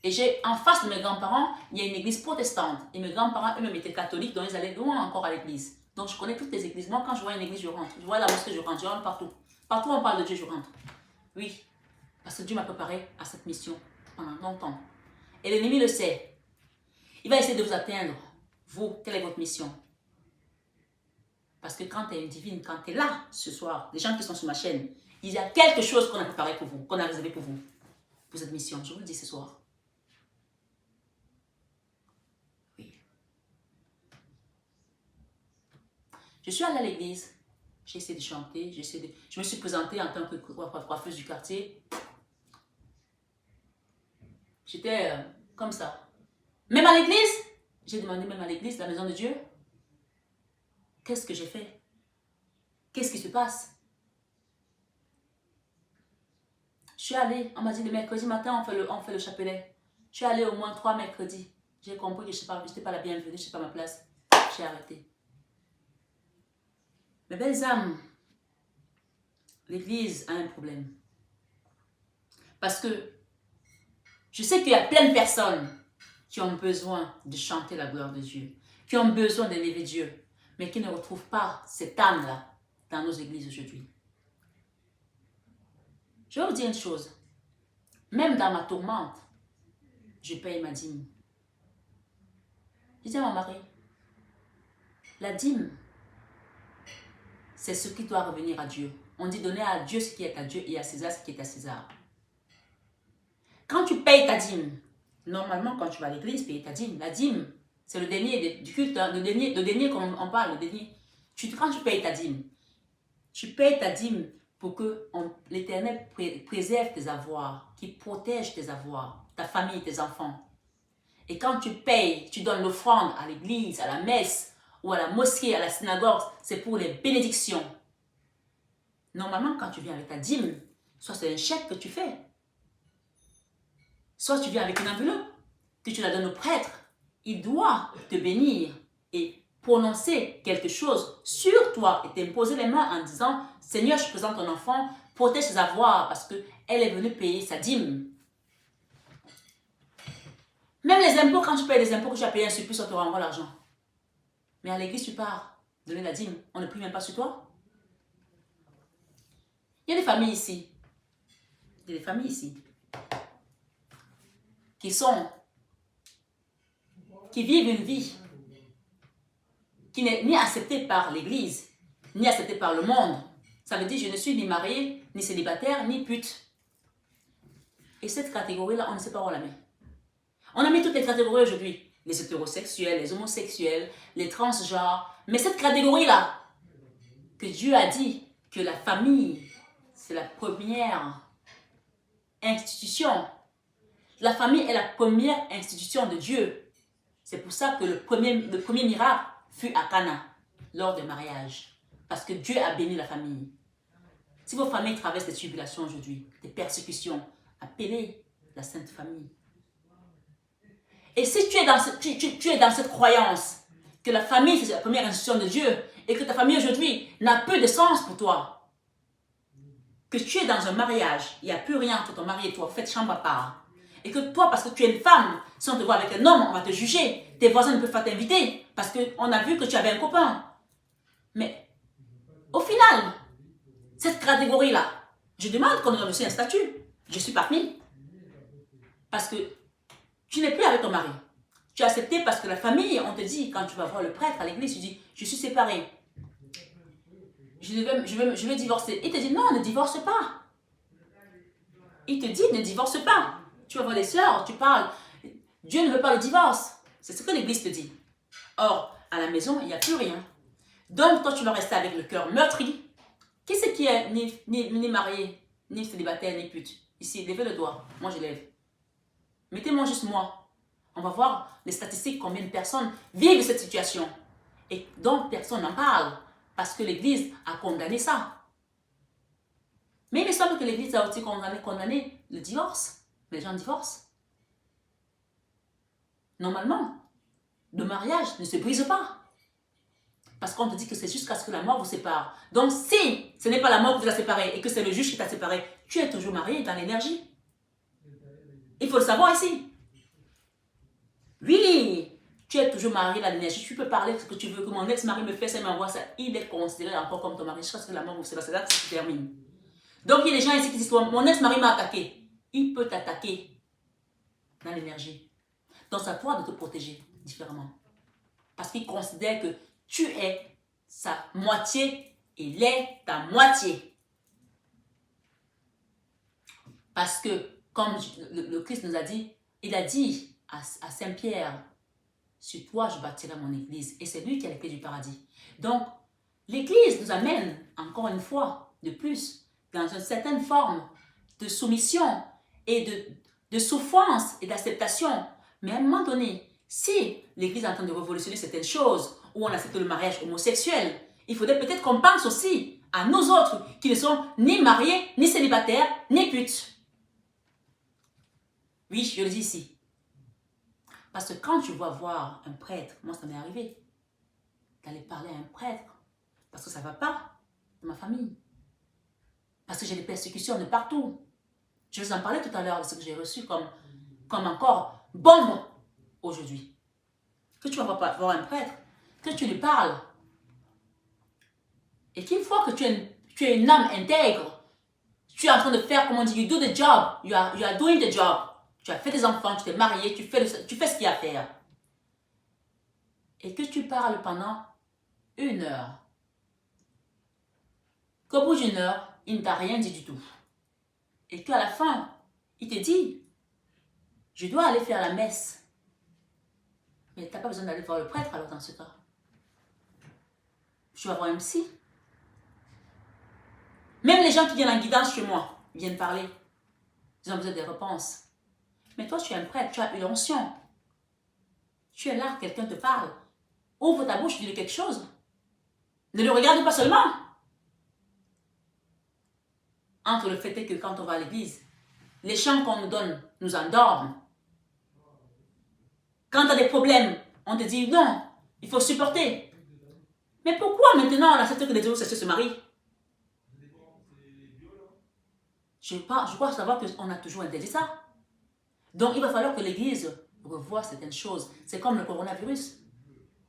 Et en face de mes grands-parents, il y a une église protestante. Et mes grands-parents, eux-mêmes, étaient catholiques, donc ils allaient loin encore à l'église. Donc je connais toutes les églises. Moi, quand je vois une église, je rentre. Je vois la mosquée, je rentre partout. Partout où on parle de Dieu, je rentre. Oui, parce que Dieu m'a préparé à cette mission pendant longtemps. Et l'ennemi le sait. Il va essayer de vous atteindre. Vous, quelle est votre mission? Parce que quand tu es une divine, quand tu es là ce soir, les gens qui sont sur ma chaîne, il y a quelque chose qu'on a préparé pour vous, qu'on a réservé pour vous, pour cette mission. Je vous le dis ce soir. Oui. Je suis allée à l'église, j'ai essayé de chanter, je me suis présentée en tant que coiffeuse du quartier. J'étais comme ça. Même à l'église, j'ai demandé même à l'église, la maison de Dieu, qu'est-ce que j'ai fait? Qu'est-ce qui se passe? Je suis allée, on m'a dit le mercredi matin, on fait le chapelet. Je suis allée au moins 3 mercredis. J'ai compris que je n'étais pas la bienvenue, je n'étais pas ma place. J'ai arrêté. Mes belles âmes, l'église a un problème. Parce que je sais qu'il y a plein de personnes qui ont besoin de chanter la gloire de Dieu, qui ont besoin d'élever Dieu, mais qui ne retrouvent pas cette âme-là dans nos églises aujourd'hui. Je vais vous dire une chose. Même dans ma tourmente, je paye ma dîme. Je dis à mon mari, la dîme, c'est ce qui doit revenir à Dieu. On dit donner à Dieu ce qui est à Dieu et à César ce qui est à César. Quand tu payes ta dîme, normalement quand tu vas à l'église, payer ta dîme, la dîme, c'est le dernier du culte, hein, le dernier qu'on parle, le dernier. Quand tu payes ta dîme pour que l'Éternel préserve tes avoirs, qu'il protège tes avoirs, ta famille, tes enfants. Et quand tu payes, tu donnes l'offrande à l'église, à la messe, ou à la mosquée, à la synagogue, c'est pour les bénédictions. Normalement, quand tu viens avec ta dîme, soit c'est un chèque que tu fais, soit tu viens avec une enveloppe, que tu la donnes au prêtre. Il doit te bénir et prononcer quelque chose sur toi et t'imposer les mains en disant « Seigneur, je présente ton enfant, protège ses avoirs parce qu'elle est venue payer sa dîme. » Même les impôts, quand tu payes les impôts que tu as payé un surplus, on te renvoie l'argent. Mais à l'église, tu pars. donner la dîme. On ne prie même pas sur toi. Il y a des familles ici. Il y a des familles ici. Qui vivent une vie qui n'est ni acceptée par l'Église, ni acceptée par le monde. Ça veut dire je ne suis ni mariée, ni célibataire, ni pute. Et cette catégorie-là, on ne sait pas où on la met. On a mis toutes les catégories aujourd'hui. Les hétérosexuels, les homosexuels, les transgenres. Mais cette catégorie-là, que Dieu a dit que la famille, c'est la première institution. La famille est la première institution de Dieu. C'est pour ça que le premier miracle fut à Cana, lors du mariage. Parce que Dieu a béni la famille. Si vos familles traversent des tribulations aujourd'hui, des persécutions, appelez la Sainte Famille. Et si tu es dans cette croyance que la famille c'est la première institution de Dieu et que ta famille aujourd'hui n'a plus de sens pour toi, que tu es dans un mariage, il n'y a plus rien entre ton mari et toi, faites chambre à part. Et que toi, parce que tu es une femme, si on te voit avec un homme, on va te juger. Tes voisins ne peuvent pas t'inviter parce qu'on a vu que tu avais un copain. Mais au final, cette catégorie-là, je demande qu'on ait aussi un statut. Je suis parmi. Parce que tu n'es plus avec ton mari. Tu as accepté parce que la famille, on te dit, quand tu vas voir le prêtre à l'église, tu dis, je suis séparée. Je vais divorcer. Il te dit, non, ne divorce pas. Il te dit, ne divorce pas. Tu vas voir les sœurs, tu parles. Dieu ne veut pas le divorce. C'est ce que l'église te dit. Or, à la maison, il n'y a plus rien. Donc, toi, tu vas rester avec le cœur meurtri. Qui c'est qui est ni marié, ni célibataire, ni pute? Ici, levez le doigt. Moi, je lève. Mettez-moi juste moi. On va voir les statistiques, combien de personnes vivent cette situation. Et donc, personne n'en parle. Parce que l'église a condamné ça. Mais il me semble que l'église a aussi condamné le divorce. Mais les gens divorcent. Normalement, le mariage ne se brise pas. Parce qu'on te dit que c'est jusqu'à ce que la mort vous sépare. Donc si ce n'est pas la mort qui vous a séparé et que c'est le juge qui t'a séparé, tu es toujours marié dans l'énergie. Il faut le savoir ici. Oui, tu es toujours marié dans l'énergie. Tu peux parler ce que tu veux, que mon ex-mari me fait ça, il m'envoie ça. Il est considéré encore comme ton mari jusqu'à ce que la mort vous sépare. C'est là que ça se termine. Donc il y a des gens ici qui disent, mon ex-mari m'a attaqué. Il peut t'attaquer dans l'énergie. Donc c'est à toi de te protéger différemment. Parce qu'il considère que tu es sa moitié, il est ta moitié. Parce que, comme le Christ nous a dit, il a dit à Saint-Pierre, sur toi je bâtirai mon église. Et c'est lui qui a les clés du paradis. Donc, l'église nous amène, encore une fois, de plus, dans une certaine forme de soumission et de souffrance et d'acceptation. Mais à un moment donné, si l'église est en train de révolutionner certaines choses, où on accepte le mariage homosexuel, il faudrait peut-être qu'on pense aussi à nous autres qui ne sont ni mariés, ni célibataires, ni putes. Oui, je le dis ici. Parce que quand tu vas voir un prêtre, moi ça m'est arrivé, d'aller parler à un prêtre, parce que ça ne va pas dans ma famille. Parce que j'ai des persécutions de partout. Je vous en parlais tout à l'heure de ce que j'ai reçu comme encore bombe aujourd'hui. Que tu vas voir un prêtre, que tu lui parles. Et qu'une fois que tu es une âme intègre, tu es en train de faire, comme on dit, you do the job, you are doing the job. Tu as fait des enfants, tu t'es marié, tu fais ce qu'il y a à faire. Et que tu parles pendant 1 heure. Qu'au bout d'1 heure, il ne t'a rien dit du tout. Et qu'à la fin, il te dit, je dois aller faire la messe. Mais tu n'as pas besoin d'aller voir le prêtre alors dans ce cas. Tu vas voir un psy. Même les gens qui viennent en guidance chez moi, viennent parler. Ils ont besoin des réponses. Mais toi, tu es un prêtre, tu as une onction. Tu es là, quelqu'un te parle. Ouvre ta bouche, dis-lui quelque chose. Ne le regarde pas seulement. Entre le fait est que quand on va à l'église, les chants qu'on nous donne nous endorment. Quand tu as des problèmes, on te dit non, il faut supporter. Mais pourquoi maintenant on accepte que les homosexuels se marient? Je crois savoir qu'on a toujours interdit ça. Donc il va falloir que l'église revoie certaines choses. C'est comme le coronavirus.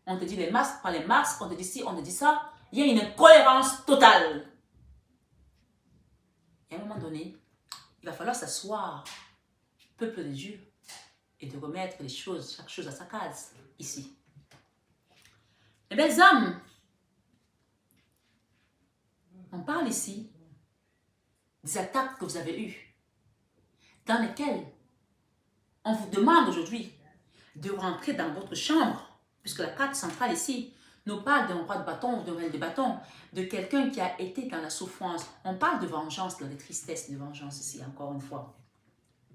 on te dit les masques, pas les masques, on te dit ci, on te dit ça. Il y a une incohérence totale. Et à un moment donné, il va falloir s'asseoir, peuple de Dieu, et de remettre les choses, chaque chose à sa case, ici. Les belles âmes, on parle ici des attaques que vous avez eues, dans lesquelles on vous demande aujourd'hui de rentrer dans votre chambre, puisque la carte centrale ici nous parle d'un roi de bâton ou d'un reine de bâton, de quelqu'un qui a été dans la souffrance. On parle de vengeance, de tristesse, de vengeance ici, encore une fois.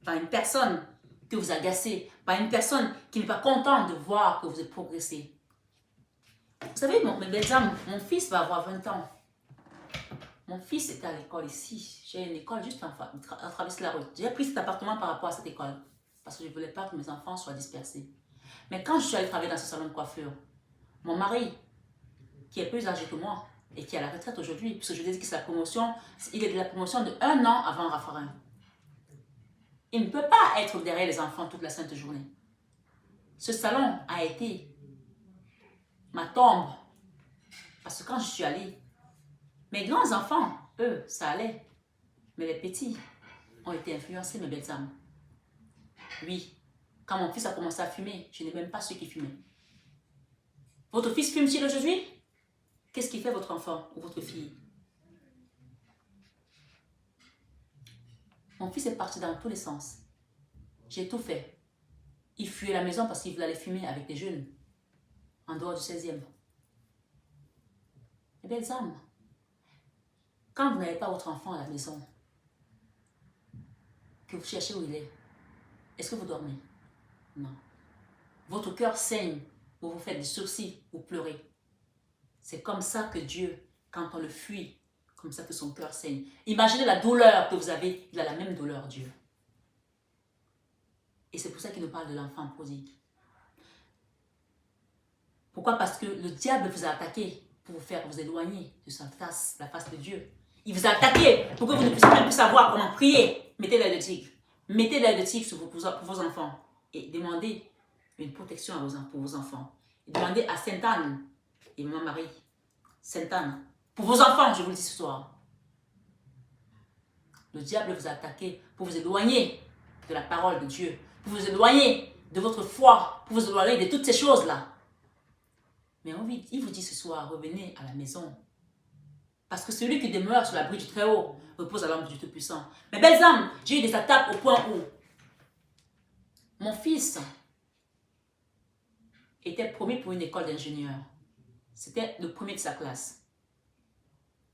Par une personne que vous agacez, par une personne qui n'est pas contente de voir que vous êtes progressé. Vous savez, mes belles âmes, mon fils va avoir 20 ans. Mon fils était à l'école ici. J'ai une école juste à traverser la route. J'ai pris cet appartement par rapport à cette école. Parce que je ne voulais pas que mes enfants soient dispersés. Mais quand je suis allée travailler dans ce salon de coiffure, mon mari, qui est plus âgé que moi, et qui est à la retraite aujourd'hui, puisque je lui ai dit que c'est la promotion, il est de la promotion de 1 an avant Raffarin. Il ne peut pas être derrière les enfants toute la sainte journée. Ce salon a été ma tombe. Parce que quand je suis allée, mes grands enfants, eux, ça allait. Mais les petits ont été influencés, mes belles âmes. Oui, quand mon fils a commencé à fumer, je n'ai même pas ceux qui fumaient. Votre fils fume-t-il aujourd'hui? Qu'est-ce qui fait votre enfant ou votre fille? Mon fils est parti dans tous les sens. J'ai tout fait. Il fuyait la maison parce qu'il voulait aller fumer avec des jeunes, en dehors du 16e. Les belles âmes, quand vous n'avez pas votre enfant à la maison, que vous cherchez où il est-ce que vous dormez? Non. Votre cœur saigne, vous vous faites des sourcils, vous pleurez. C'est comme ça que Dieu, quand on le fuit, comme ça que son cœur saigne. Imaginez la douleur que vous avez, il a la même douleur, Dieu. Et c'est pour ça qu'il nous parle de l'enfant prodigue. Pourquoi? Parce que le diable vous a attaqué pour vous faire vous éloigner de sa face, la face de Dieu. Il vous a attaqué pour que vous ne puissiez même plus savoir comment prier. Mettez l'œil de tigre. Mettez l'œil de tigre pour vos enfants. Et demandez une protection pour vos enfants. Et demandez à Sainte Anne et Maman Marie, Sainte Anne, pour vos enfants, je vous le dis ce soir. Le diable vous a attaqué pour vous éloigner de la parole de Dieu, pour vous éloigner de votre foi, pour vous éloigner de toutes ces choses-là. Mais il vous dit ce soir, revenez à la maison. Parce que celui qui demeure sur l'abri du Très-Haut repose à l'ombre du Tout-Puissant. Mes belles âmes, j'ai eu des attaques au point où mon fils était promis pour une école d'ingénieur. C'était le premier de sa classe.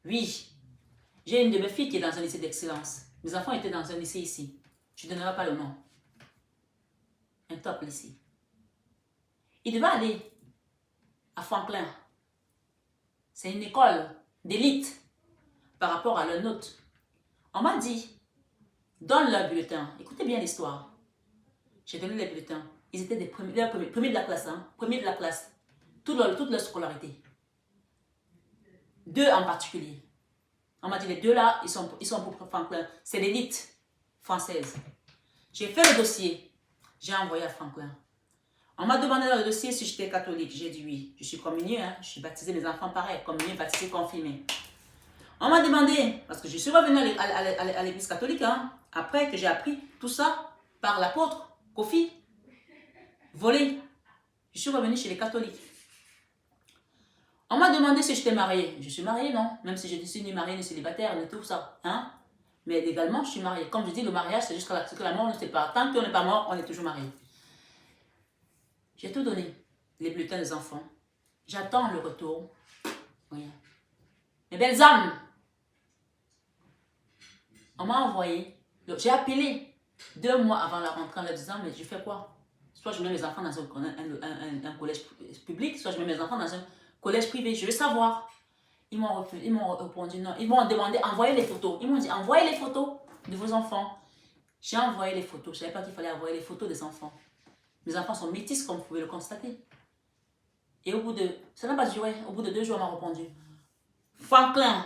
Oui, j'ai une de mes filles qui est dans un lycée d'excellence. Mes enfants étaient dans un lycée ici. Je ne donnerai pas le nom. Un top lycée. Il devait aller à Franklin. C'est une école d'élite par rapport à la nôtre. On m'a dit, donne leur bulletin. Écoutez bien l'histoire. J'ai donné les bulletins. Ils étaient des premiers de la classe. Hein, premiers de la classe. Toute leur scolarité. 2 en particulier. On m'a dit, les 2 là, ils sont pour Franklin. C'est l'élite française. J'ai fait le dossier. J'ai envoyé à Franklin. On m'a demandé dans le dossier si j'étais catholique. J'ai dit oui. Je suis communiée. Hein. Je suis baptisée, mes enfants pareil. Communiée, baptisée, confirmée. On m'a demandé, parce que je suis revenue à l'église catholique, hein, après que j'ai appris tout ça par l'apôtre Kofi, volé. Je suis revenue chez les catholiques. On m'a demandé si j'étais mariée. Je suis mariée, non. Même si je ne suis ni mariée, ni célibataire, ni tout ça. Hein? Mais légalement, je suis mariée. Comme je dis, le mariage, c'est jusqu'à ce que la mort ne sépare. Tant qu'on n'est pas mort, on est toujours marié. J'ai tout donné. Les bulletins des enfants. J'attends le retour. Oui. Mes belles âmes. On m'a envoyé. J'ai appelé 2 mois avant la rentrée en leur disant, mais je fais quoi? Soit je mets mes enfants dans un collège public, soit je mets mes enfants dans un collège privé. Je veux savoir. Ils m'ont répondu non. Ils m'ont demandé, envoyez les photos. Ils m'ont dit, envoyez les photos de vos enfants. J'ai envoyé les photos. Je ne savais pas qu'il fallait envoyer les photos des enfants. Mes enfants sont métis, comme vous pouvez le constater. Et au bout de... Ça n'a pas duré. Au bout de 2 jours, on m'a répondu. Franklin,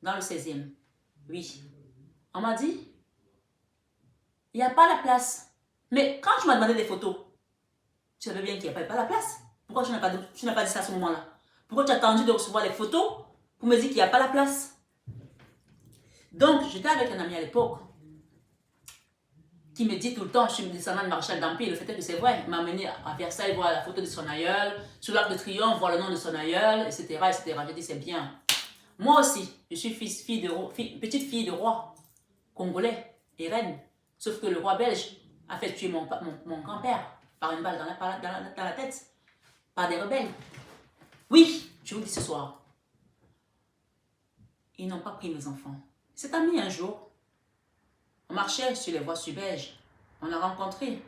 dans le 16e. Oui. On m'a dit, il n'y a pas la place. Mais quand tu m'as demandé des photos, tu savais bien qu'il n'y a pas la place. Pourquoi tu n'as pas dit ça à ce moment-là? Pourquoi tu as attendu de recevoir les photos pour me dire qu'il n'y a pas la place? Donc, j'étais avec un ami à l'époque qui me dit tout le temps, je suis descendant de Maréchal d'Empire. Le fait est que c'est vrai. Il m'a amené à Versailles voir la photo de son aïeul, sur l'Arc de Triomphe, voir le nom de son aïeul, etc. etc. J'ai dit, c'est bien. Moi aussi, je suis petite fille de roi congolais et reine. Sauf que le roi belge a fait tuer mon grand-père par une balle dans la tête, par des rebelles. Oui, je vous dis ce soir, ils n'ont pas pris mes enfants. Cet ami, un jour, on marchait sur les voies subèges. On a rencontré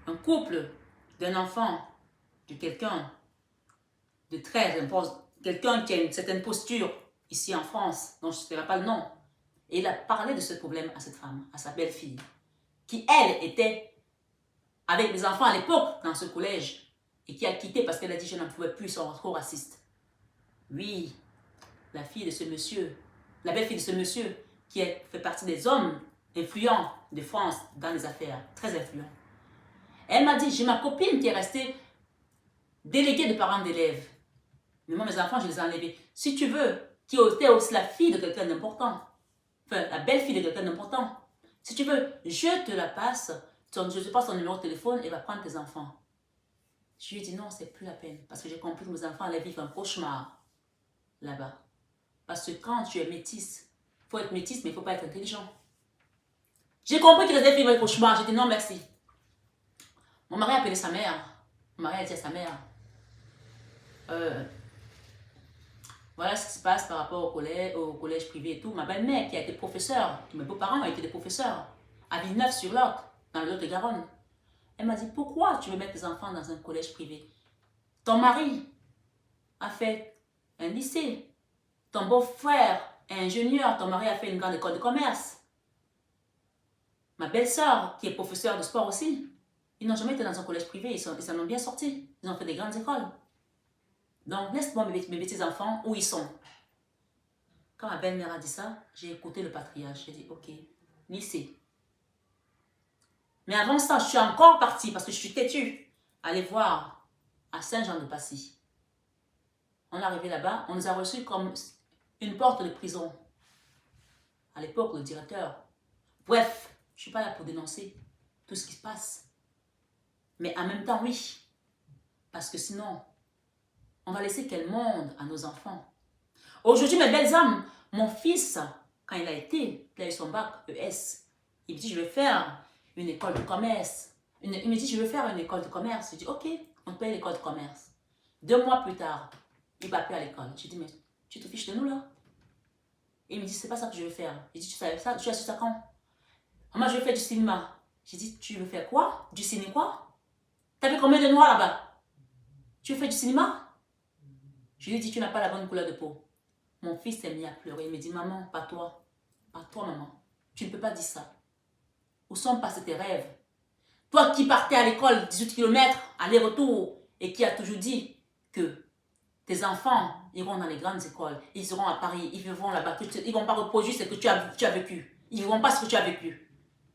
un couple d'un enfant, de quelqu'un de très important, quelqu'un qui a une certaine posture ici en France, dont je ne dirai pas le nom. Et il a parlé de ce problème à cette femme, à sa belle-fille, qui, elle, était avec les enfants à l'époque dans ce collège et qui a quitté parce qu'elle a dit je n'en pouvais plus, ils sont trop racistes. Oui, la fille de ce monsieur, la belle-fille de ce monsieur, qui fait partie des hommes influents de France dans les affaires, très influents. Elle m'a dit, j'ai ma copine qui est restée déléguée de parents d'élèves. Mais moi, mes enfants, je les ai enlevés. Si tu veux, qui était aussi la fille de quelqu'un d'important, enfin, la belle-fille de quelqu'un d'important, si tu veux, je te la passe, je te passe ton numéro de téléphone et va prendre tes enfants. Je lui ai dit non, c'est plus la peine. Parce que j'ai compris que mes enfants allaient vivre un cauchemar là-bas. Parce que quand tu es métisse, il faut être métisse, mais il ne faut pas être intelligent. J'ai compris qu'ils allaient vivre un cauchemar. J'ai dit non, merci. Mon mari a appelé sa mère. Mon mari a dit à sa mère, voilà ce qui se passe par rapport au collège privé et tout. Ma belle-mère qui a été professeure, tous mes beaux-parents ont été des professeurs, à Villeneuve-sur-Lot, dans le Lot-et-Garonne. Elle m'a dit, pourquoi tu veux mettre tes enfants dans un collège privé? Ton mari a fait un lycée. Ton beau-frère est ingénieur. Ton mari a fait une grande école de commerce. Ma belle-sœur, qui est professeure de sport aussi, ils n'ont jamais été dans un collège privé. Ils s'en ont bien sortis. Ils ont fait des grandes écoles. Donc, laisse-moi mes petits-enfants où ils sont. Quand ma belle-mère a dit ça, j'ai écouté le patriarche. J'ai dit, ok, lycée. Mais avant ça, je suis encore partie parce que je suis têtue. Aller voir à Saint-Jean-de-Passy. On est arrivé là-bas, on nous a reçus comme une porte de prison. À l'époque, le directeur. Bref, je ne suis pas là pour dénoncer tout ce qui se passe. Mais en même temps, oui. Parce que sinon, on va laisser quel monde à nos enfants? Aujourd'hui, mes belles âmes, mon fils, quand il a eu son bac ES, il me dit, je vais faire une école de commerce. Il me dit, je veux faire une école de commerce. Je dis, ok, on paye l'école de commerce. 2 mois plus tard, il ne va plus à l'école. Je dis, mais tu te fiches de nous là? Et il me dit, c'est pas ça que je veux faire. Je dis, tu savais ça? Tu as su ça quand? Moi, je veux faire du cinéma. J'ai dit, tu veux faire quoi? Du cinéma quoi? T'avais combien de noirs là-bas? Tu veux faire du cinéma? Je lui ai dit, tu n'as pas la bonne couleur de peau. Mon fils s'est mis à pleurer. Il me dit, maman, pas toi. Pas toi, maman. Tu ne peux pas dire ça. Où sont passés tes rêves? Toi qui partais à l'école 18 km, aller-retour, et qui a toujours dit que tes enfants iront dans les grandes écoles, ils iront à Paris, ils vivront là-bas, ils ne vont pas reproduire ce que tu as vécu. Ils ne vivront pas ce que tu as vécu.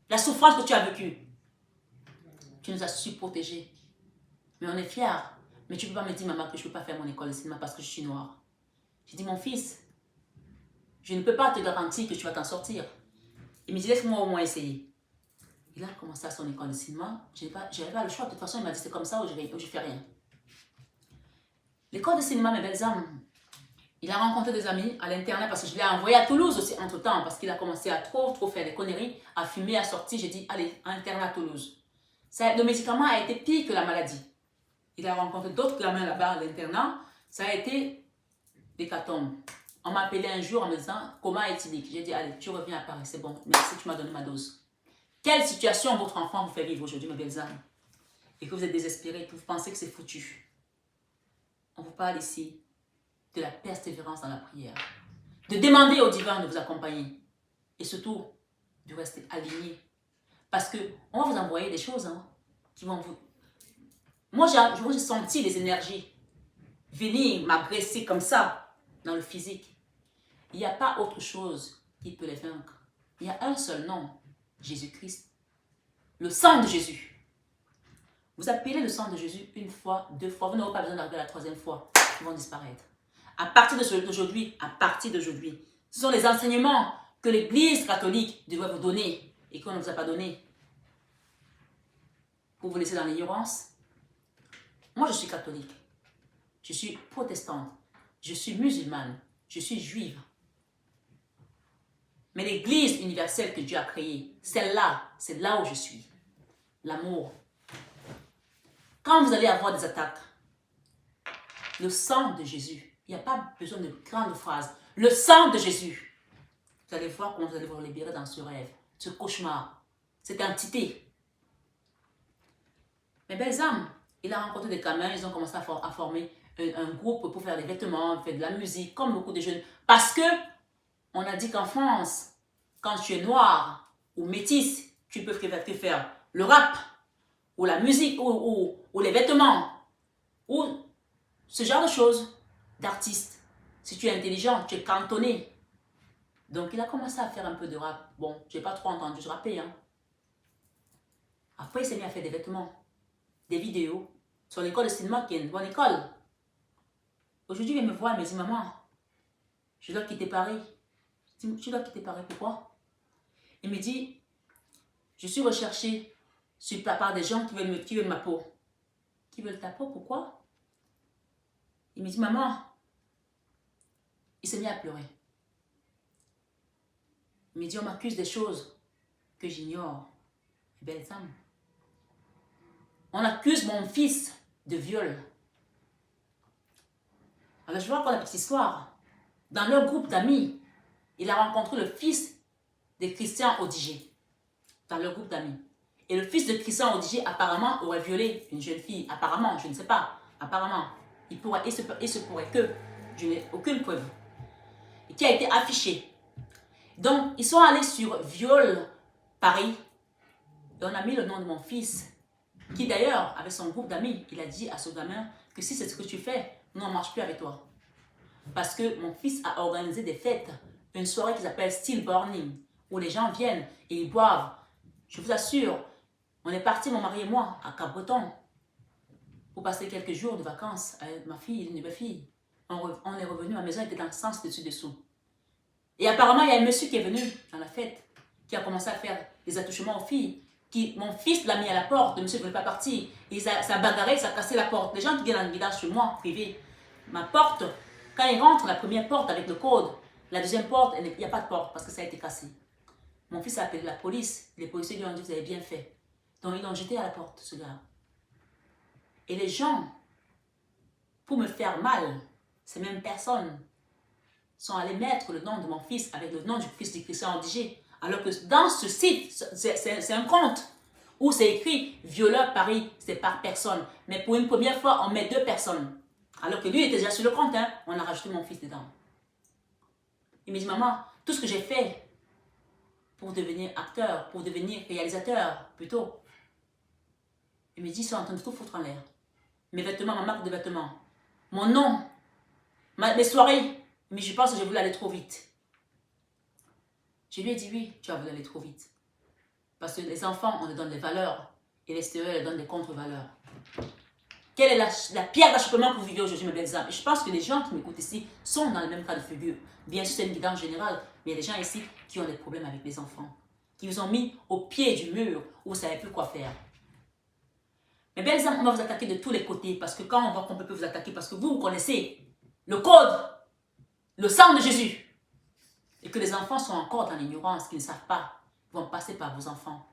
La souffrance que tu as vécue. Tu nous as su protéger. Mais on est fiers. Mais tu ne peux pas me dire, maman, que je ne peux pas faire mon école de cinéma parce que je suis noire. J'ai dit, mon fils, je ne peux pas te garantir que tu vas t'en sortir. Il me dit, laisse-moi au moins essayer. Il a commencé à son école de cinéma. Je n'avais pas le choix. De toute façon, il m'a dit, c'est comme ça ou je ne fais rien. L'école de cinéma, mes belles âmes, il a rencontré des amis à l'internat parce que je l'ai envoyé à Toulouse aussi entre-temps parce qu'il a commencé à trop faire des conneries, à fumer, à sortir. J'ai dit, allez, internat à Toulouse. Le médicament a été pire que la maladie. Il a rencontré d'autres gamins là-bas à l'internat. Ça a été l'hécatombe. On m'a appelé un jour en me disant, coma éthylique. J'ai dit, allez, tu reviens à Paris, c'est bon. Merci, tu m'as donné ma dose. Quelle situation votre enfant vous fait vivre aujourd'hui, mes belles âmes? Et que vous êtes désespérés, que vous pensez que c'est foutu. On vous parle ici de la persévérance dans la prière. De demander au divin de vous accompagner. Et surtout, de rester aligné. Parce qu'on va vous envoyer des choses qui vont vous... Moi, j'ai senti les énergies venir m'agresser comme ça dans le physique. Il n'y a pas autre chose qui peut les vaincre. Il y a un seul nom, Jésus-Christ. Le sang de Jésus. Vous appelez le sang de Jésus une fois, deux fois, vous n'aurez pas besoin d'arriver à la troisième fois. Ils vont disparaître. À partir d'aujourd'hui, ce sont les enseignements que l'Église catholique devrait vous donner et qu'on ne vous a pas donné. Pour vous laisser dans l'ignorance. Moi, je suis catholique. Je suis protestante. Je suis musulmane. Je suis juive. Mais l'Église universelle que Dieu a créée, celle-là, c'est là où je suis. L'amour. Quand vous allez avoir des attaques, le sang de Jésus, il n'y a pas besoin de grandes phrases. Le sang de Jésus. Vous allez voir comment vous allez vous libérer dans ce rêve, ce cauchemar, cette entité. Mes belles âmes, il a rencontré des gamins, ils ont commencé à former un groupe pour faire des vêtements, faire de la musique, comme beaucoup de jeunes. Parce que on a dit qu'en France, quand tu es noir ou métisse, tu peux que faire le rap, ou la musique, ou les vêtements, ou ce genre de choses d'artiste. Si tu es intelligent, tu es cantonné. Donc il a commencé à faire un peu de rap. Bon, je n'ai pas trop entendu rapper. Hein. Après, il s'est mis à faire des vêtements, des vidéos. Sur l'école de cinéma, qui est une bonne école. Aujourd'hui, il vient me voir et me dit, maman, je dois quitter Paris. Je dis, tu dois quitter Paris, pourquoi? Il me dit, je suis recherché par des gens qui veulent ma peau. Qui veulent ta peau, pourquoi? Il me dit, maman, il s'est mis à pleurer. Il me dit, on m'accuse des choses que j'ignore. Belle femme. On accuse mon fils de viol. Alors je vois encore la petite histoire. Dans leur groupe d'amis, il a rencontré le fils de Christian Audiger. Dans leur groupe d'amis. Et le fils de Christian Audiger apparemment aurait violé une jeune fille. Apparemment, je ne sais pas. Apparemment. Il se pourrait que je n'ai aucune preuve. Et qui a été affiché. Donc, ils sont allés sur Viol Paris. Et on a mis le nom de mon fils. Qui d'ailleurs, avec son groupe d'amis, il a dit à ce gamin que si c'est ce que tu fais, nous on ne marche plus avec toi. Parce que mon fils a organisé des fêtes, une soirée qui s'appelle Still Burning, où les gens viennent et ils boivent. Je vous assure, on est parti, mon mari et moi, à Cap-Breton, pour passer quelques jours de vacances avec ma fille, une belle fille. On est revenu à la maison, elle était dans le sens dessus-dessous. Et apparemment, il y a un monsieur qui est venu dans la fête, qui a commencé à faire des attouchements aux filles. Mon fils l'a mis à la porte, le monsieur ne voulait pas partir. Et ça a bagarré, ça a cassé la porte. Les gens qui viennent dans le village chez moi, privé, ma porte, quand ils rentrent, la première porte avec le code, la deuxième porte, il n'y a pas de porte parce que ça a été cassé. Mon fils a appelé la police. Les policiers lui ont dit, vous avez bien fait. Donc ils l'ont jeté à la porte, ce gars. Et les gens, pour me faire mal, ces mêmes personnes, sont allés mettre le nom de mon fils avec le nom du fils de Christian Audiger. Alors que dans ce site, c'est un compte où c'est écrit violeur Paris, c'est par personne. Mais pour une première fois, on met 2 personnes. Alors que lui était déjà sur le compte, hein, on a rajouté mon fils dedans. Il me dit, maman, tout ce que j'ai fait pour devenir acteur, pour devenir réalisateur, plutôt. Il me dit, ils sont en train de tout foutre en l'air. Mes vêtements, ma marque de vêtements, mon nom, mes soirées. Mais je pense que je voulais aller trop vite. Je lui ai dit, oui, tu as voulu aller trop vite. Parce que les enfants, on leur donne des valeurs. Et l'extérieur, leur donne des contre-valeurs. Quelle est la pierre d'achoppement que vous vivez aujourd'hui, mes belles âmes? Et je pense que les gens qui m'écoutent ici sont dans le même cas de figure. Bien sûr, c'est une guidance générale. Mais il y a des gens ici qui ont des problèmes avec les enfants. Qui vous ont mis au pied du mur où vous ne savez plus quoi faire. Mes belles âmes, on va vous attaquer de tous les côtés. Parce que quand on voit qu'on peut vous attaquer, parce que vous connaissez le code, le sang de Jésus. Et que les enfants sont encore dans l'ignorance, qu'ils ne savent pas, ils vont passer par vos enfants.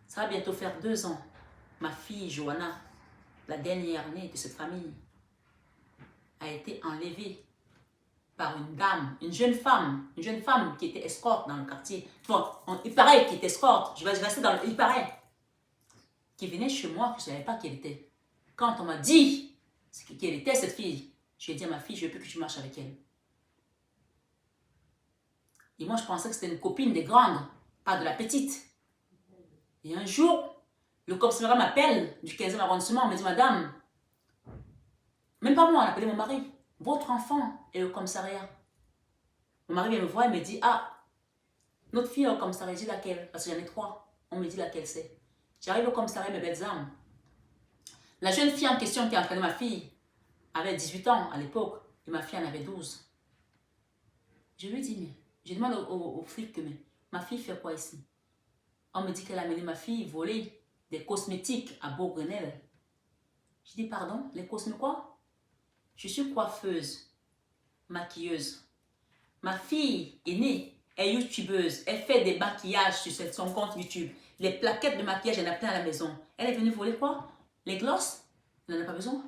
Ça va bientôt faire 2 ans. Ma fille, Johanna, la dernière née de cette famille, a été enlevée par une dame, une jeune femme qui était escorte dans le quartier. Bon, il paraît qu'elle était escorte, je vais rester dans le... Il paraît. Qui venait chez moi, je ne savais pas qui elle était. Quand on m'a dit qui elle était, cette fille, je lui ai dit à ma fille, je ne veux plus que tu marches avec elle. Et moi, je pensais que c'était une copine des grandes, pas de la petite. Et un jour, le commissariat m'appelle du 15e arrondissement, on me dit, madame, même pas moi, on a appelé mon mari, votre enfant est au commissariat. Mon mari vient me voir et me dit, ah, notre fille est au commissariat, je dis laquelle, parce qu'il y en a 3. On me dit laquelle c'est. J'arrive au commissariat, mes belles âmes. La jeune fille en question qui a entraîné ma fille avait 18 ans à l'époque et ma fille en avait 12. Je lui dis, mais je demande au flic que ma fille fait quoi ici? On me dit qu'elle a amené ma fille voler des cosmétiques à Bourg-Grenelle. Je dis, pardon, les cosmétiques quoi? Je suis coiffeuse, maquilleuse. Ma fille aînée est youtubeuse. Elle fait des maquillages sur son compte YouTube. Les plaquettes de maquillage, elle en a plein à la maison. Elle est venue voler quoi? Les glosses? Elle n'en a pas besoin.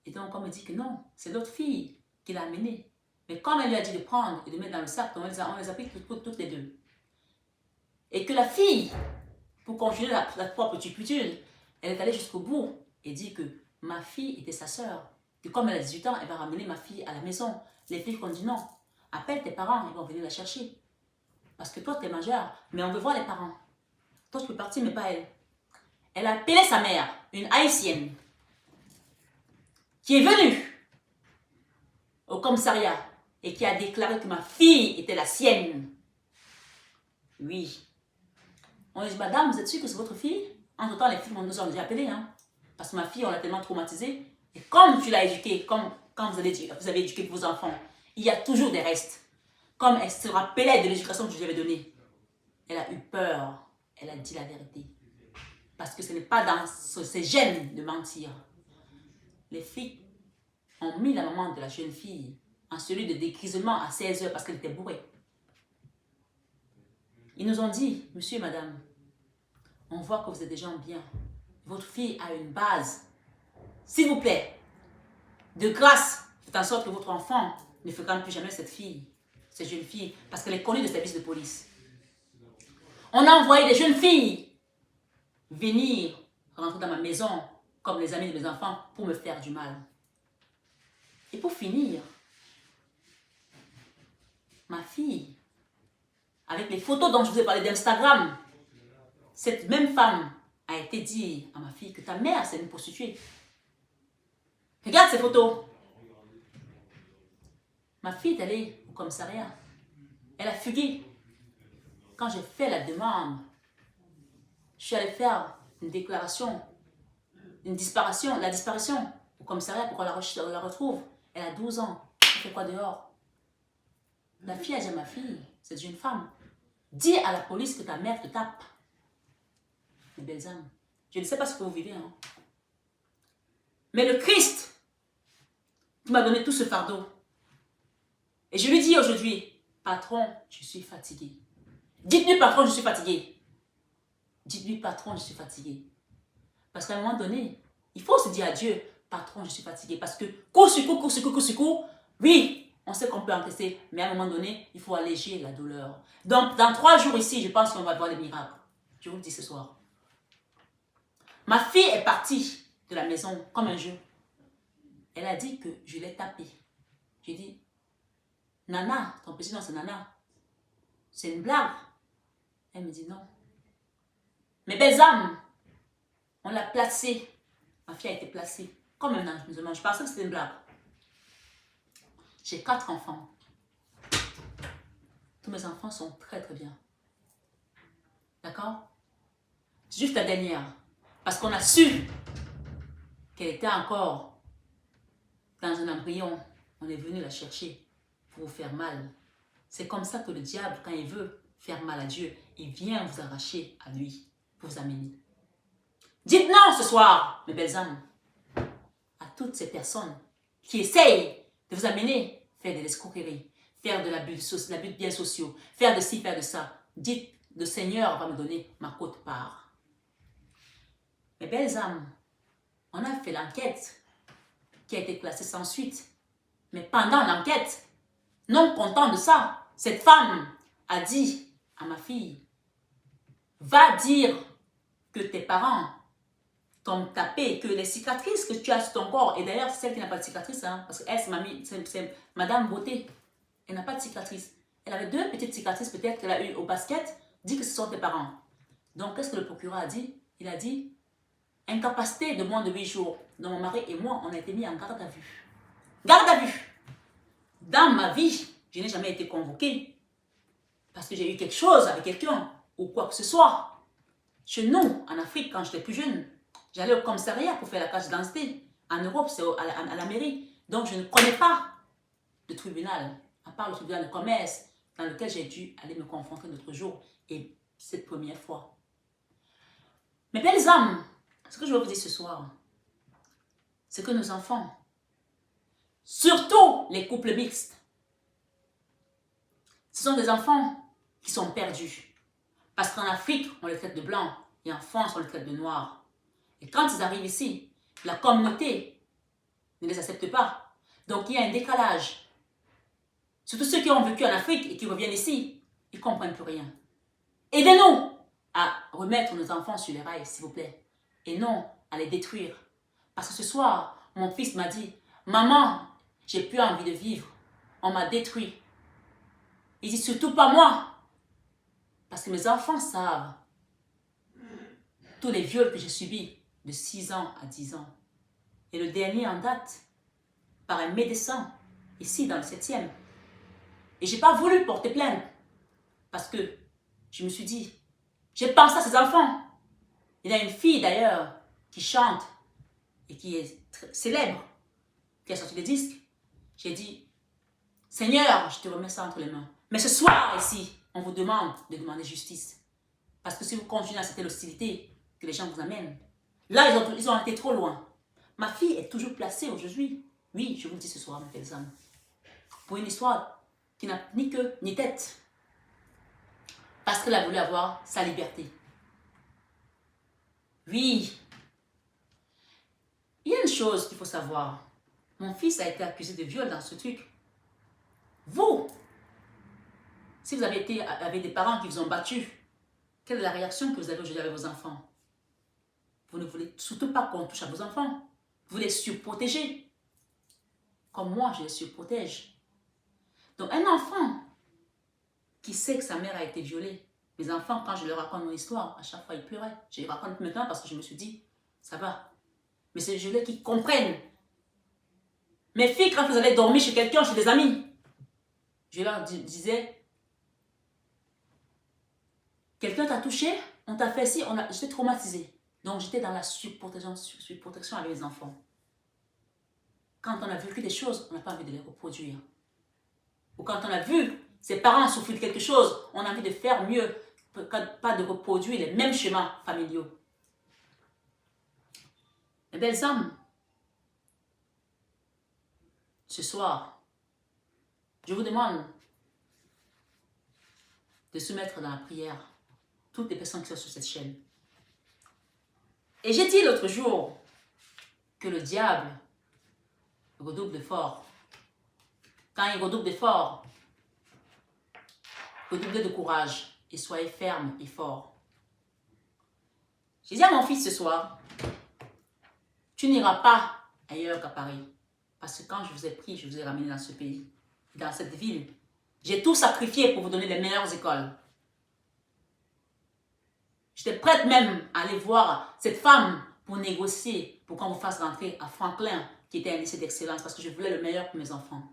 Et donc, on me dit que non, c'est l'autre fille qui l'a amenée. Mais comme elle lui a dit de prendre et de mettre dans le sac, on les a pris toutes les deux. Et que la fille, pour continuer la propre turpitude, elle est allée jusqu'au bout et dit que ma fille était sa sœur. Que comme elle a 18 ans, elle va ramener ma fille à la maison. Les filles ont dit non. Appelle tes parents, ils vont venir la chercher. Parce que toi, tu es majeure, mais on veut voir les parents. Toi, tu peux partir, mais pas elle. Elle a appelé sa mère, une haïtienne, qui est venue au commissariat et qui a déclaré que ma fille était la sienne. Oui. On lui dit, madame, vous êtes sûre que c'est votre fille? Entre-temps, les filles nous ont déjà appelé, hein. Parce que ma fille, on l'a tellement traumatisée. Et comme tu l'as éduquée, comme quand vous avez éduqué vos enfants, il y a toujours des restes. Comme elle se rappelait de l'éducation que je lui avais donnée. Elle a eu peur. Elle a dit la vérité. Parce que ce n'est pas dans ses gènes de mentir. Les flics ont mis la maman de la jeune fille en celui de dégrisement à 16 heures parce qu'elle était bourrée. Ils nous ont dit, monsieur et madame, on voit que vous êtes des gens bien. Votre fille a une base. S'il vous plaît, de grâce, faites en sorte que votre enfant ne fréquente plus jamais cette fille, cette jeune fille, parce qu'elle est connue des services de police. On a envoyé des jeunes filles venir rentrer dans ma maison, comme les amis de mes enfants, pour me faire du mal. Et pour finir, ma fille, avec les photos dont je vous ai parlé d'Instagram, cette même femme a été dire à ma fille que ta mère, c'est une prostituée. Regarde ces photos. Ma fille est allée au commissariat. Elle a fugué. Quand j'ai fait la demande, je suis allée faire une déclaration, la disparition au commissariat pour qu'on la retrouve. Elle a 12 ans. Elle fait quoi dehors? La fille a dit à ma fille, c'est une femme, dis à la police que ta mère te tape. Les belles âmes. Je ne sais pas ce que vous vivez. Hein. Mais le Christ qui m'a donné tout ce fardeau. Et je lui dis aujourd'hui, patron, je suis fatigué. Dites-lui, patron, je suis fatigué. Dites-lui, patron, je suis fatigué. Parce qu'à un moment donné, il faut se dire à Dieu, patron, je suis fatigué. Parce que coup sur coup, oui, on sait qu'on peut encaisser, mais à un moment donné, il faut alléger la douleur. Donc, dans 3 jours ici, je pense qu'on va voir des miracles. Je vous le dis ce soir. Ma fille est partie de la maison comme un jeu. Elle a dit que je l'ai tapée. J'ai dit, Nana, ton petit nom c'est Nana. C'est une blague. Elle me dit non. Mes belles âmes, on l'a placée. Ma fille a été placée comme un ange musulman. Je pensais que c'était une blague. J'ai 4 enfants. Tous mes enfants sont très très bien. D'accord? Juste la dernière. Parce qu'on a su qu'elle était encore dans un embryon. On est venu la chercher pour vous faire mal. C'est comme ça que le diable, quand il veut faire mal à Dieu, il vient vous arracher à lui pour vous amener. Dites non ce soir, mes belles âmes, à toutes ces personnes qui essayent de vous amener faire de l'escroquerie, faire de l'abus de biens sociaux, faire de ci, faire de ça. Dites, le Seigneur va me donner ma quote-part. Mes belles âmes, on a fait l'enquête qui a été classée sans suite. Mais pendant l'enquête, non content de ça, cette femme a dit à ma fille, va dire que tes parents t'ont tapé, que les cicatrices que tu as sur ton corps, et d'ailleurs c'est celle qui n'a pas de cicatrice, hein, parce qu'elle c'est Madame Beauté, elle n'a pas de cicatrice. Elle avait 2 petites cicatrices peut-être qu'elle a eues au basket, dit que ce sont tes parents. Donc qu'est-ce que le procureur a dit? Il a dit, incapacité de moins de 8 jours. Donc mon mari et moi, on a été mis en garde à vue. Garde à vue! Dans ma vie, je n'ai jamais été convoquée parce que j'ai eu quelque chose avec quelqu'un ou quoi que ce soit. Chez nous, en Afrique, quand j'étais plus jeune, j'allais au commissariat pour faire la carte d'identité. En Europe, c'est à la mairie. Donc, je ne connais pas de tribunal, à part le tribunal de commerce, dans lequel j'ai dû aller me confronter l'autre jour, et cette première fois. Mes belles âmes, ce que je veux vous dire ce soir, c'est que nos enfants, surtout les couples mixtes, ce sont des enfants qui sont perdus. Parce qu'en Afrique, on les traite de blancs, et en France, on les traite de noirs. Et quand ils arrivent ici, la communauté ne les accepte pas. Donc, il y a un décalage. Surtout ceux qui ont vécu en Afrique et qui reviennent ici, ils ne comprennent plus rien. Aidez-nous à remettre nos enfants sur les rails, s'il vous plaît. Et non à les détruire. Parce que ce soir, mon fils m'a dit, « Maman, j'ai plus envie de vivre. On m'a détruit. » Il dit, « Surtout pas moi. » Parce que mes enfants savent tous les viols que j'ai subis de 6 ans à 10 ans. Et le dernier en date, par un médecin, ici dans le 7e. Et je n'ai pas voulu porter plainte. Parce que je me suis dit, j'ai pensé à ces enfants. Il y a une fille d'ailleurs qui chante et qui est célèbre, qui a sorti des disques. J'ai dit, Seigneur, je te remets ça entre les mains. Mais ce soir ici, on vous demande de demander justice. Parce que si vous continuez à cette hostilité que les gens vous amènent, là, ils ont été trop loin. Ma fille est toujours placée aujourd'hui. Oui, je vous le dis ce soir, mes belles âmes. Pour une histoire qui n'a ni queue ni tête. Parce qu'elle a voulu avoir sa liberté. Oui. Il y a une chose qu'il faut savoir. Mon fils a été accusé de viol dans ce truc. Vous, si vous avez été avec des parents qui vous ont battu, quelle est la réaction que vous avez aujourd'hui avec vos enfants? Vous ne voulez surtout pas qu'on touche à vos enfants. Vous les surprotégez. Comme moi, je les surprotège. Donc, un enfant qui sait que sa mère a été violée, mes enfants, quand je leur raconte mon histoire, à chaque fois, ils pleuraient. Je les raconte maintenant parce que je me suis dit, ça va. Mais c'est je veux qu'ils comprennent. Mes filles, quand vous allez dormir chez quelqu'un, chez des amis, je leur disais, quelqu'un t'a touché, on t'a fait ci, j'étais traumatisée. Donc, j'étais dans la surprotection avec les enfants. Quand on a vécu des choses, on n'a pas envie de les reproduire. Ou quand on a vu ses parents souffrir de quelque chose, on a envie de faire mieux, pas de reproduire les mêmes schémas familiaux. Mes belles âmes, ce soir, je vous demande de se mettre dans la prière, toutes les personnes qui sont sur cette chaîne. Et j'ai dit l'autre jour que le diable redouble de fort. Quand il redouble d'efforts, redoublez de courage et soyez ferme et fort. J'ai dit à mon fils ce soir, tu n'iras pas ailleurs qu'à Paris. Parce que quand je vous ai pris, je vous ai ramené dans ce pays, dans cette ville. J'ai tout sacrifié pour vous donner les meilleures écoles. J'étais prête même à aller voir cette femme pour négocier, pour qu'on vous fasse rentrer à Franklin, qui était un lycée d'excellence, parce que je voulais le meilleur pour mes enfants.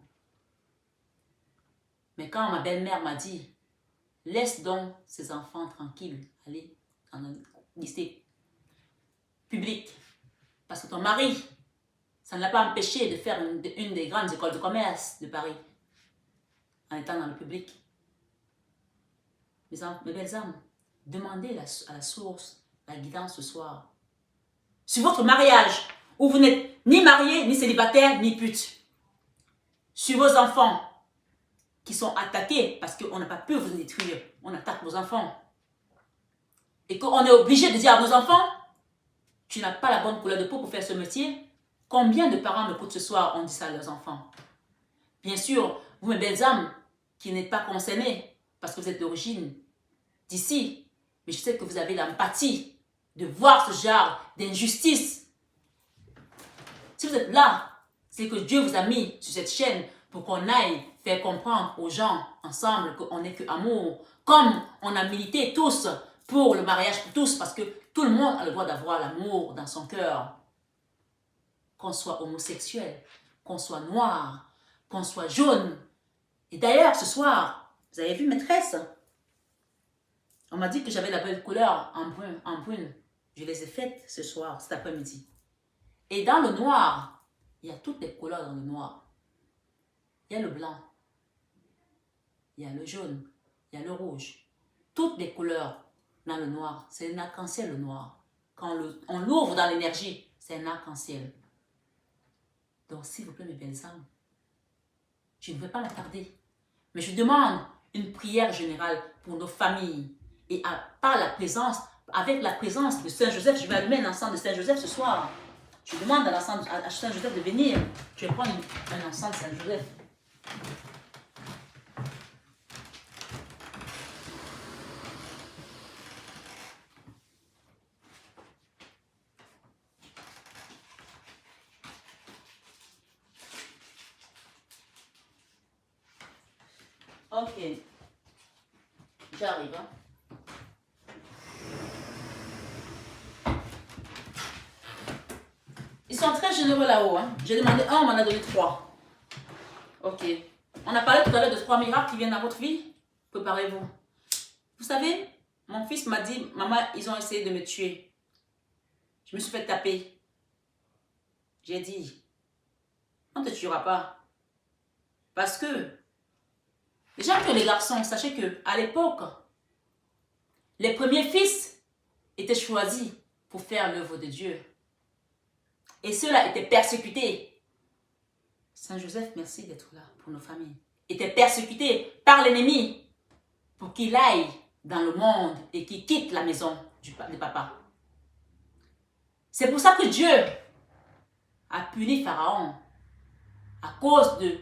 Mais quand ma belle-mère m'a dit, laisse donc ces enfants tranquilles aller dans un lycée public, parce que ton mari, ça ne l'a pas empêché de faire une des grandes écoles de commerce de Paris, en étant dans le public. Mes belles âmes, demandez à la source la guidance ce soir. Sur votre mariage, où vous n'êtes ni marié, ni célibataire, ni pute. Sur vos enfants, qui sont attaqués parce qu'on n'a pas pu vous détruire. On attaque vos enfants. Et qu'on est obligé de dire à nos enfants, tu n'as pas la bonne couleur de peau pour faire ce métier. Combien de parents m'écoutent ce soir, on dit ça à leurs enfants? Bien sûr, vous mes belles âmes, qui n'êtes pas concernés, parce que vous êtes d'origine d'ici, mais je sais que vous avez l'empathie de voir ce genre d'injustice. Si vous êtes là, c'est que Dieu vous a mis sur cette chaîne pour qu'on aille faire comprendre aux gens ensemble qu'on n'est que amour. Comme on a milité tous pour le mariage pour tous, parce que tout le monde a le droit d'avoir l'amour dans son cœur. Qu'on soit homosexuel, qu'on soit noir, qu'on soit jaune. Et d'ailleurs, ce soir, vous avez vu maîtresse? On m'a dit que j'avais la belle couleur en brun, en brune. Je les ai faites ce soir, cet après-midi. Et dans le noir, il y a toutes les couleurs dans le noir. Il y a le blanc, il y a le jaune, il y a le rouge. Toutes les couleurs dans le noir. C'est un arc-en-ciel le noir. Quand on l'ouvre dans l'énergie, c'est un arc-en-ciel. Donc s'il vous plaît mes belles âmes, je ne vais pas m'attarder. Mais je demande une prière générale pour nos familles. Et par la présence, avec la présence de Saint-Joseph, je vais allumer un encens de Saint-Joseph ce soir. Je demande à Saint-Joseph de venir. Je vais prendre un encens de Saint-Joseph. Ok. J'arrive. Hein. Ils sont très généreux là-haut. Hein. J'ai demandé un, on m'en a donné 3. Ok. On a parlé tout à l'heure de 3 miracles qui viennent dans votre vie. Préparez-vous. Vous savez, mon fils m'a dit, maman, ils ont essayé de me tuer. Je me suis fait taper. J'ai dit, on ne te tuera pas. Parce que, déjà que les garçons, sachez que à l'époque, les premiers fils étaient choisis pour faire l'œuvre de Dieu. Et ceux-là étaient persécutés. Saint-Joseph, merci d'être là pour nos familles. Étaient persécutés par l'ennemi pour qu'il aille dans le monde et qu'il quitte la maison de papa. C'est pour ça que Dieu a puni Pharaon à cause de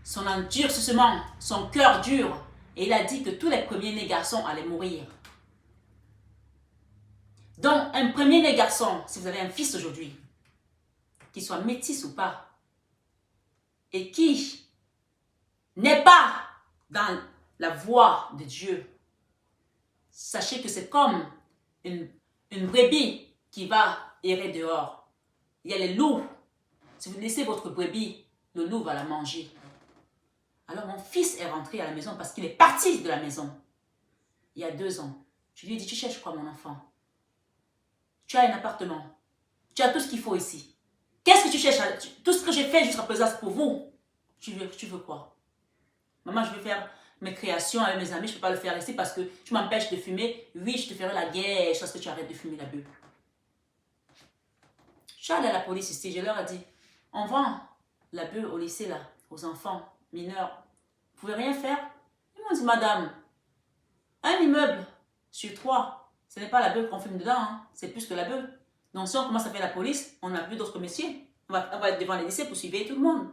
son endurcissement, son cœur dur. Et il a dit que tous les premiers-nés garçons allaient mourir. Donc, un premier-né garçon, si vous avez un fils aujourd'hui, qu'il soit métis ou pas, et qui n'est pas dans la voie de Dieu, sachez que c'est comme une brebis qui va errer dehors. Il y a les loups. Si vous laissez votre brebis, le loup va la manger. Alors mon fils est rentré à la maison parce qu'il est parti de la maison il y a 2 ans. Je lui ai dit, tu cherches quoi mon enfant? Tu as un appartement. Tu as tout ce qu'il faut ici. Qu'est-ce que tu cherches? Tout ce que j'ai fait jusqu'à présent, c'est pour vous. Tu veux quoi? Maman, je veux faire mes créations avec mes amis. Je ne peux pas le faire ici parce que tu m'empêches de fumer. Oui, je te ferai la guerre jusqu'à ce que tu arrêtes de fumer la bulle. Je suis allée à la police ici. Je leur ai dit, on vend la bulle au lycée là, aux enfants mineurs. Vous pouvez rien faire? Ils m'ont dit, madame, un immeuble sur 3, ce n'est pas la bulle qu'on fume dedans, hein. C'est plus que la bulle. Donc si on commence à faire la police, on n'a plus d'autres métiers. On va être devant les lycées pour surveiller tout le monde.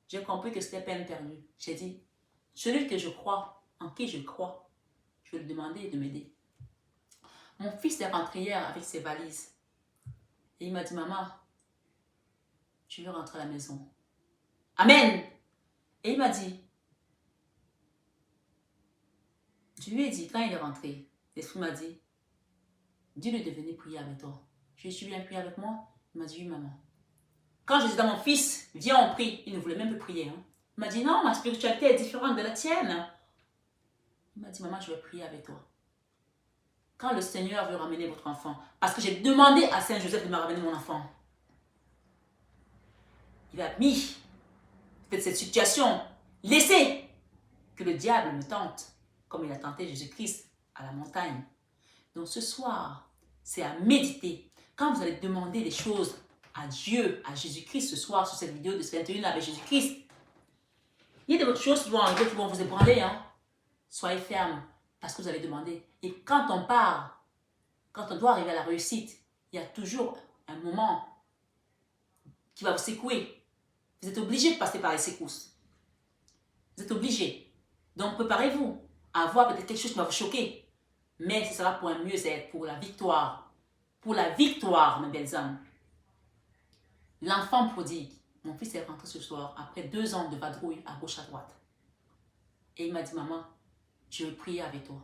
J'ai compris que c'était peine perdue. J'ai dit, celui que je crois, en qui je crois, je vais lui demander de m'aider. Mon fils est rentré hier avec ses valises. Et il m'a dit, maman, tu veux rentrer à la maison. Amen. Et il m'a dit, je lui ai dit, quand il est rentré, l'esprit m'a dit, dis-lui de venir prier avec toi. Je suis bien prier avec moi. Il m'a dit, oui maman. Quand je dis à mon fils, viens on prie, il ne voulait même plus prier. Hein. Il m'a dit, non, ma spiritualité est différente de la tienne. Il m'a dit, maman, je vais prier avec toi. Quand le Seigneur veut ramener votre enfant, parce que j'ai demandé à Saint-Joseph de me ramener mon enfant, il a mis peut-être cette situation, laissez que le diable me tente, comme il a tenté Jésus-Christ à la montagne. Donc ce soir, c'est à méditer. Quand vous allez demander des choses à Dieu, à Jésus-Christ ce soir, sur cette vidéo de 21 avec Jésus-Christ, il y a des choses qui vont arriver, qui vont vous ébranler. Hein? Soyez fermes, parce que vous allez demander. Et quand on part, quand on doit arriver à la réussite, il y a toujours un moment qui va vous secouer. Vous êtes obligé de passer par les secousses. Vous êtes obligé. Donc préparez-vous à avoir peut-être quelque chose qui va vous choquer. Mais ce sera pour un mieux-être, pour la victoire. Pour la victoire, mes belles âmes. L'enfant prodigue. Mon fils est rentré ce soir après 2 ans de vadrouille à gauche à droite. Et il m'a dit, maman, je veux prier avec toi.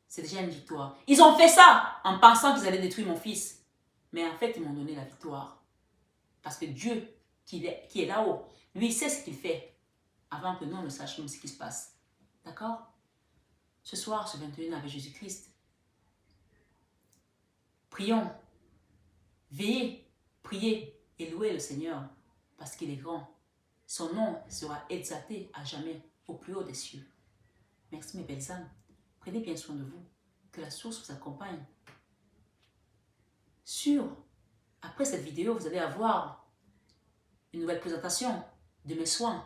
C'est déjà une victoire. Ils ont fait ça en pensant qu'ils allaient détruire mon fils. Mais en fait, ils m'ont donné la victoire. Parce que Dieu, qui est là-haut, lui, il sait ce qu'il fait avant que nous ne sachions ce qui se passe. D'accord? ce soir, ce 21 avec Jésus-Christ. Prions, veillez, priez et louez le Seigneur parce qu'il est grand. Son nom sera exalté à jamais au plus haut des cieux. Merci mes belles âmes. Prenez bien soin de vous. Que la source vous accompagne. Après cette vidéo, vous allez avoir une nouvelle présentation de mes soins.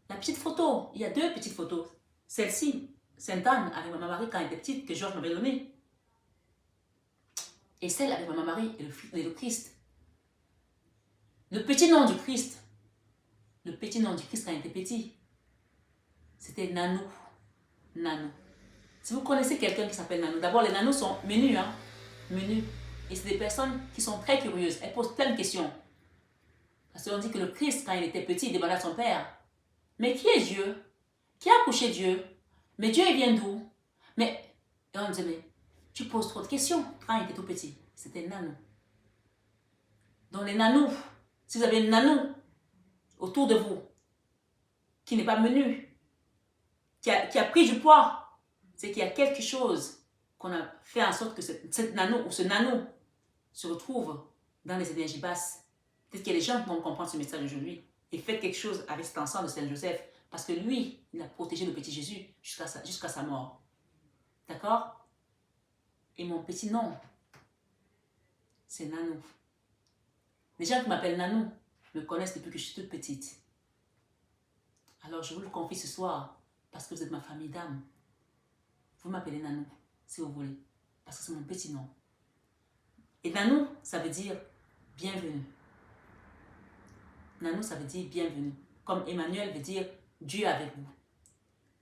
La petite photo, il y a 2 petites photos. Celle-ci, Sainte-Anne avec Maman Marie quand elle était petite, que Georges m'avait donnée. Et celle avec Maman Marie et le Christ. Le petit nom du Christ. Le petit nom du Christ quand il était petit. C'était Nanou. Nanou. Si vous connaissez quelqu'un qui s'appelle Nanou, d'abord les Nanous sont menus, hein. Menus. Et c'est des personnes qui sont très curieuses. Elles posent plein de questions. Parce qu'on dit que le Christ, quand il était petit, il demandait à son père, mais qui est Dieu? Qui a accouché Dieu? Mais Dieu, il vient d'où? Mais, et on disait, mais tu poses trop de questions quand il était tout petit. C'était Nanou. Donc les Nanous, si vous avez une Nanou autour de vous, qui n'est pas menu, qui a pris du poids, c'est qu'il y a quelque chose qu'on a fait en sorte que cette Nanou ou ce Nanou se retrouve dans les énergies basses. Peut-être qu'il y a des gens qui vont comprendre ce message aujourd'hui. Et faites quelque chose avec cet enfant de Saint-Joseph. Parce que lui, il a protégé le petit Jésus jusqu'à sa mort. D'accord? Et mon petit nom, c'est Nanou. Les gens qui m'appellent Nanou me connaissent depuis que je suis toute petite. Alors je vous le confie ce soir, parce que vous êtes ma famille d'âme. Vous m'appelez Nanou, si vous voulez. Parce que c'est mon petit nom. Et Nanou, ça veut dire bienvenue. Nanou, ça veut dire bienvenue. Comme Emmanuel veut dire Dieu avec vous.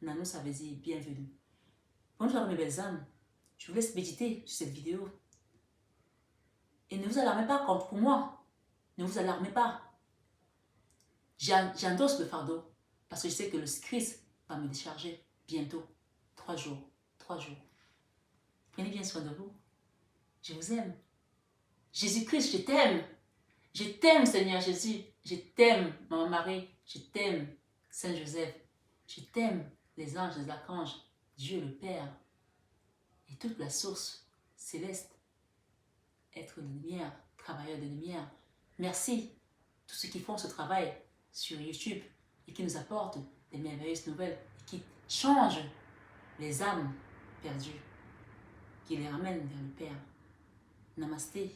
Nanou, ça veut dire bienvenue. Bonjour mes belles âmes. Je vous laisse méditer sur cette vidéo. Et ne vous alarmez pas contre moi. Ne vous alarmez pas. J'endosse le fardeau. Parce que je sais que le Christ va me décharger bientôt. 3 jours. 3 jours. Prenez bien soin de vous. Je vous aime. Jésus-Christ, je t'aime. Je t'aime, Seigneur Jésus. Je t'aime, Maman Marie. Je t'aime, Saint-Joseph. Je t'aime, les anges, les archanges, Dieu le Père et toute la source céleste. Être de lumière, travailleur de lumière. Merci, tous ceux qui font ce travail sur YouTube et qui nous apportent des merveilleuses nouvelles et qui changent les âmes perdues, qui les ramènent vers le Père. Namasté.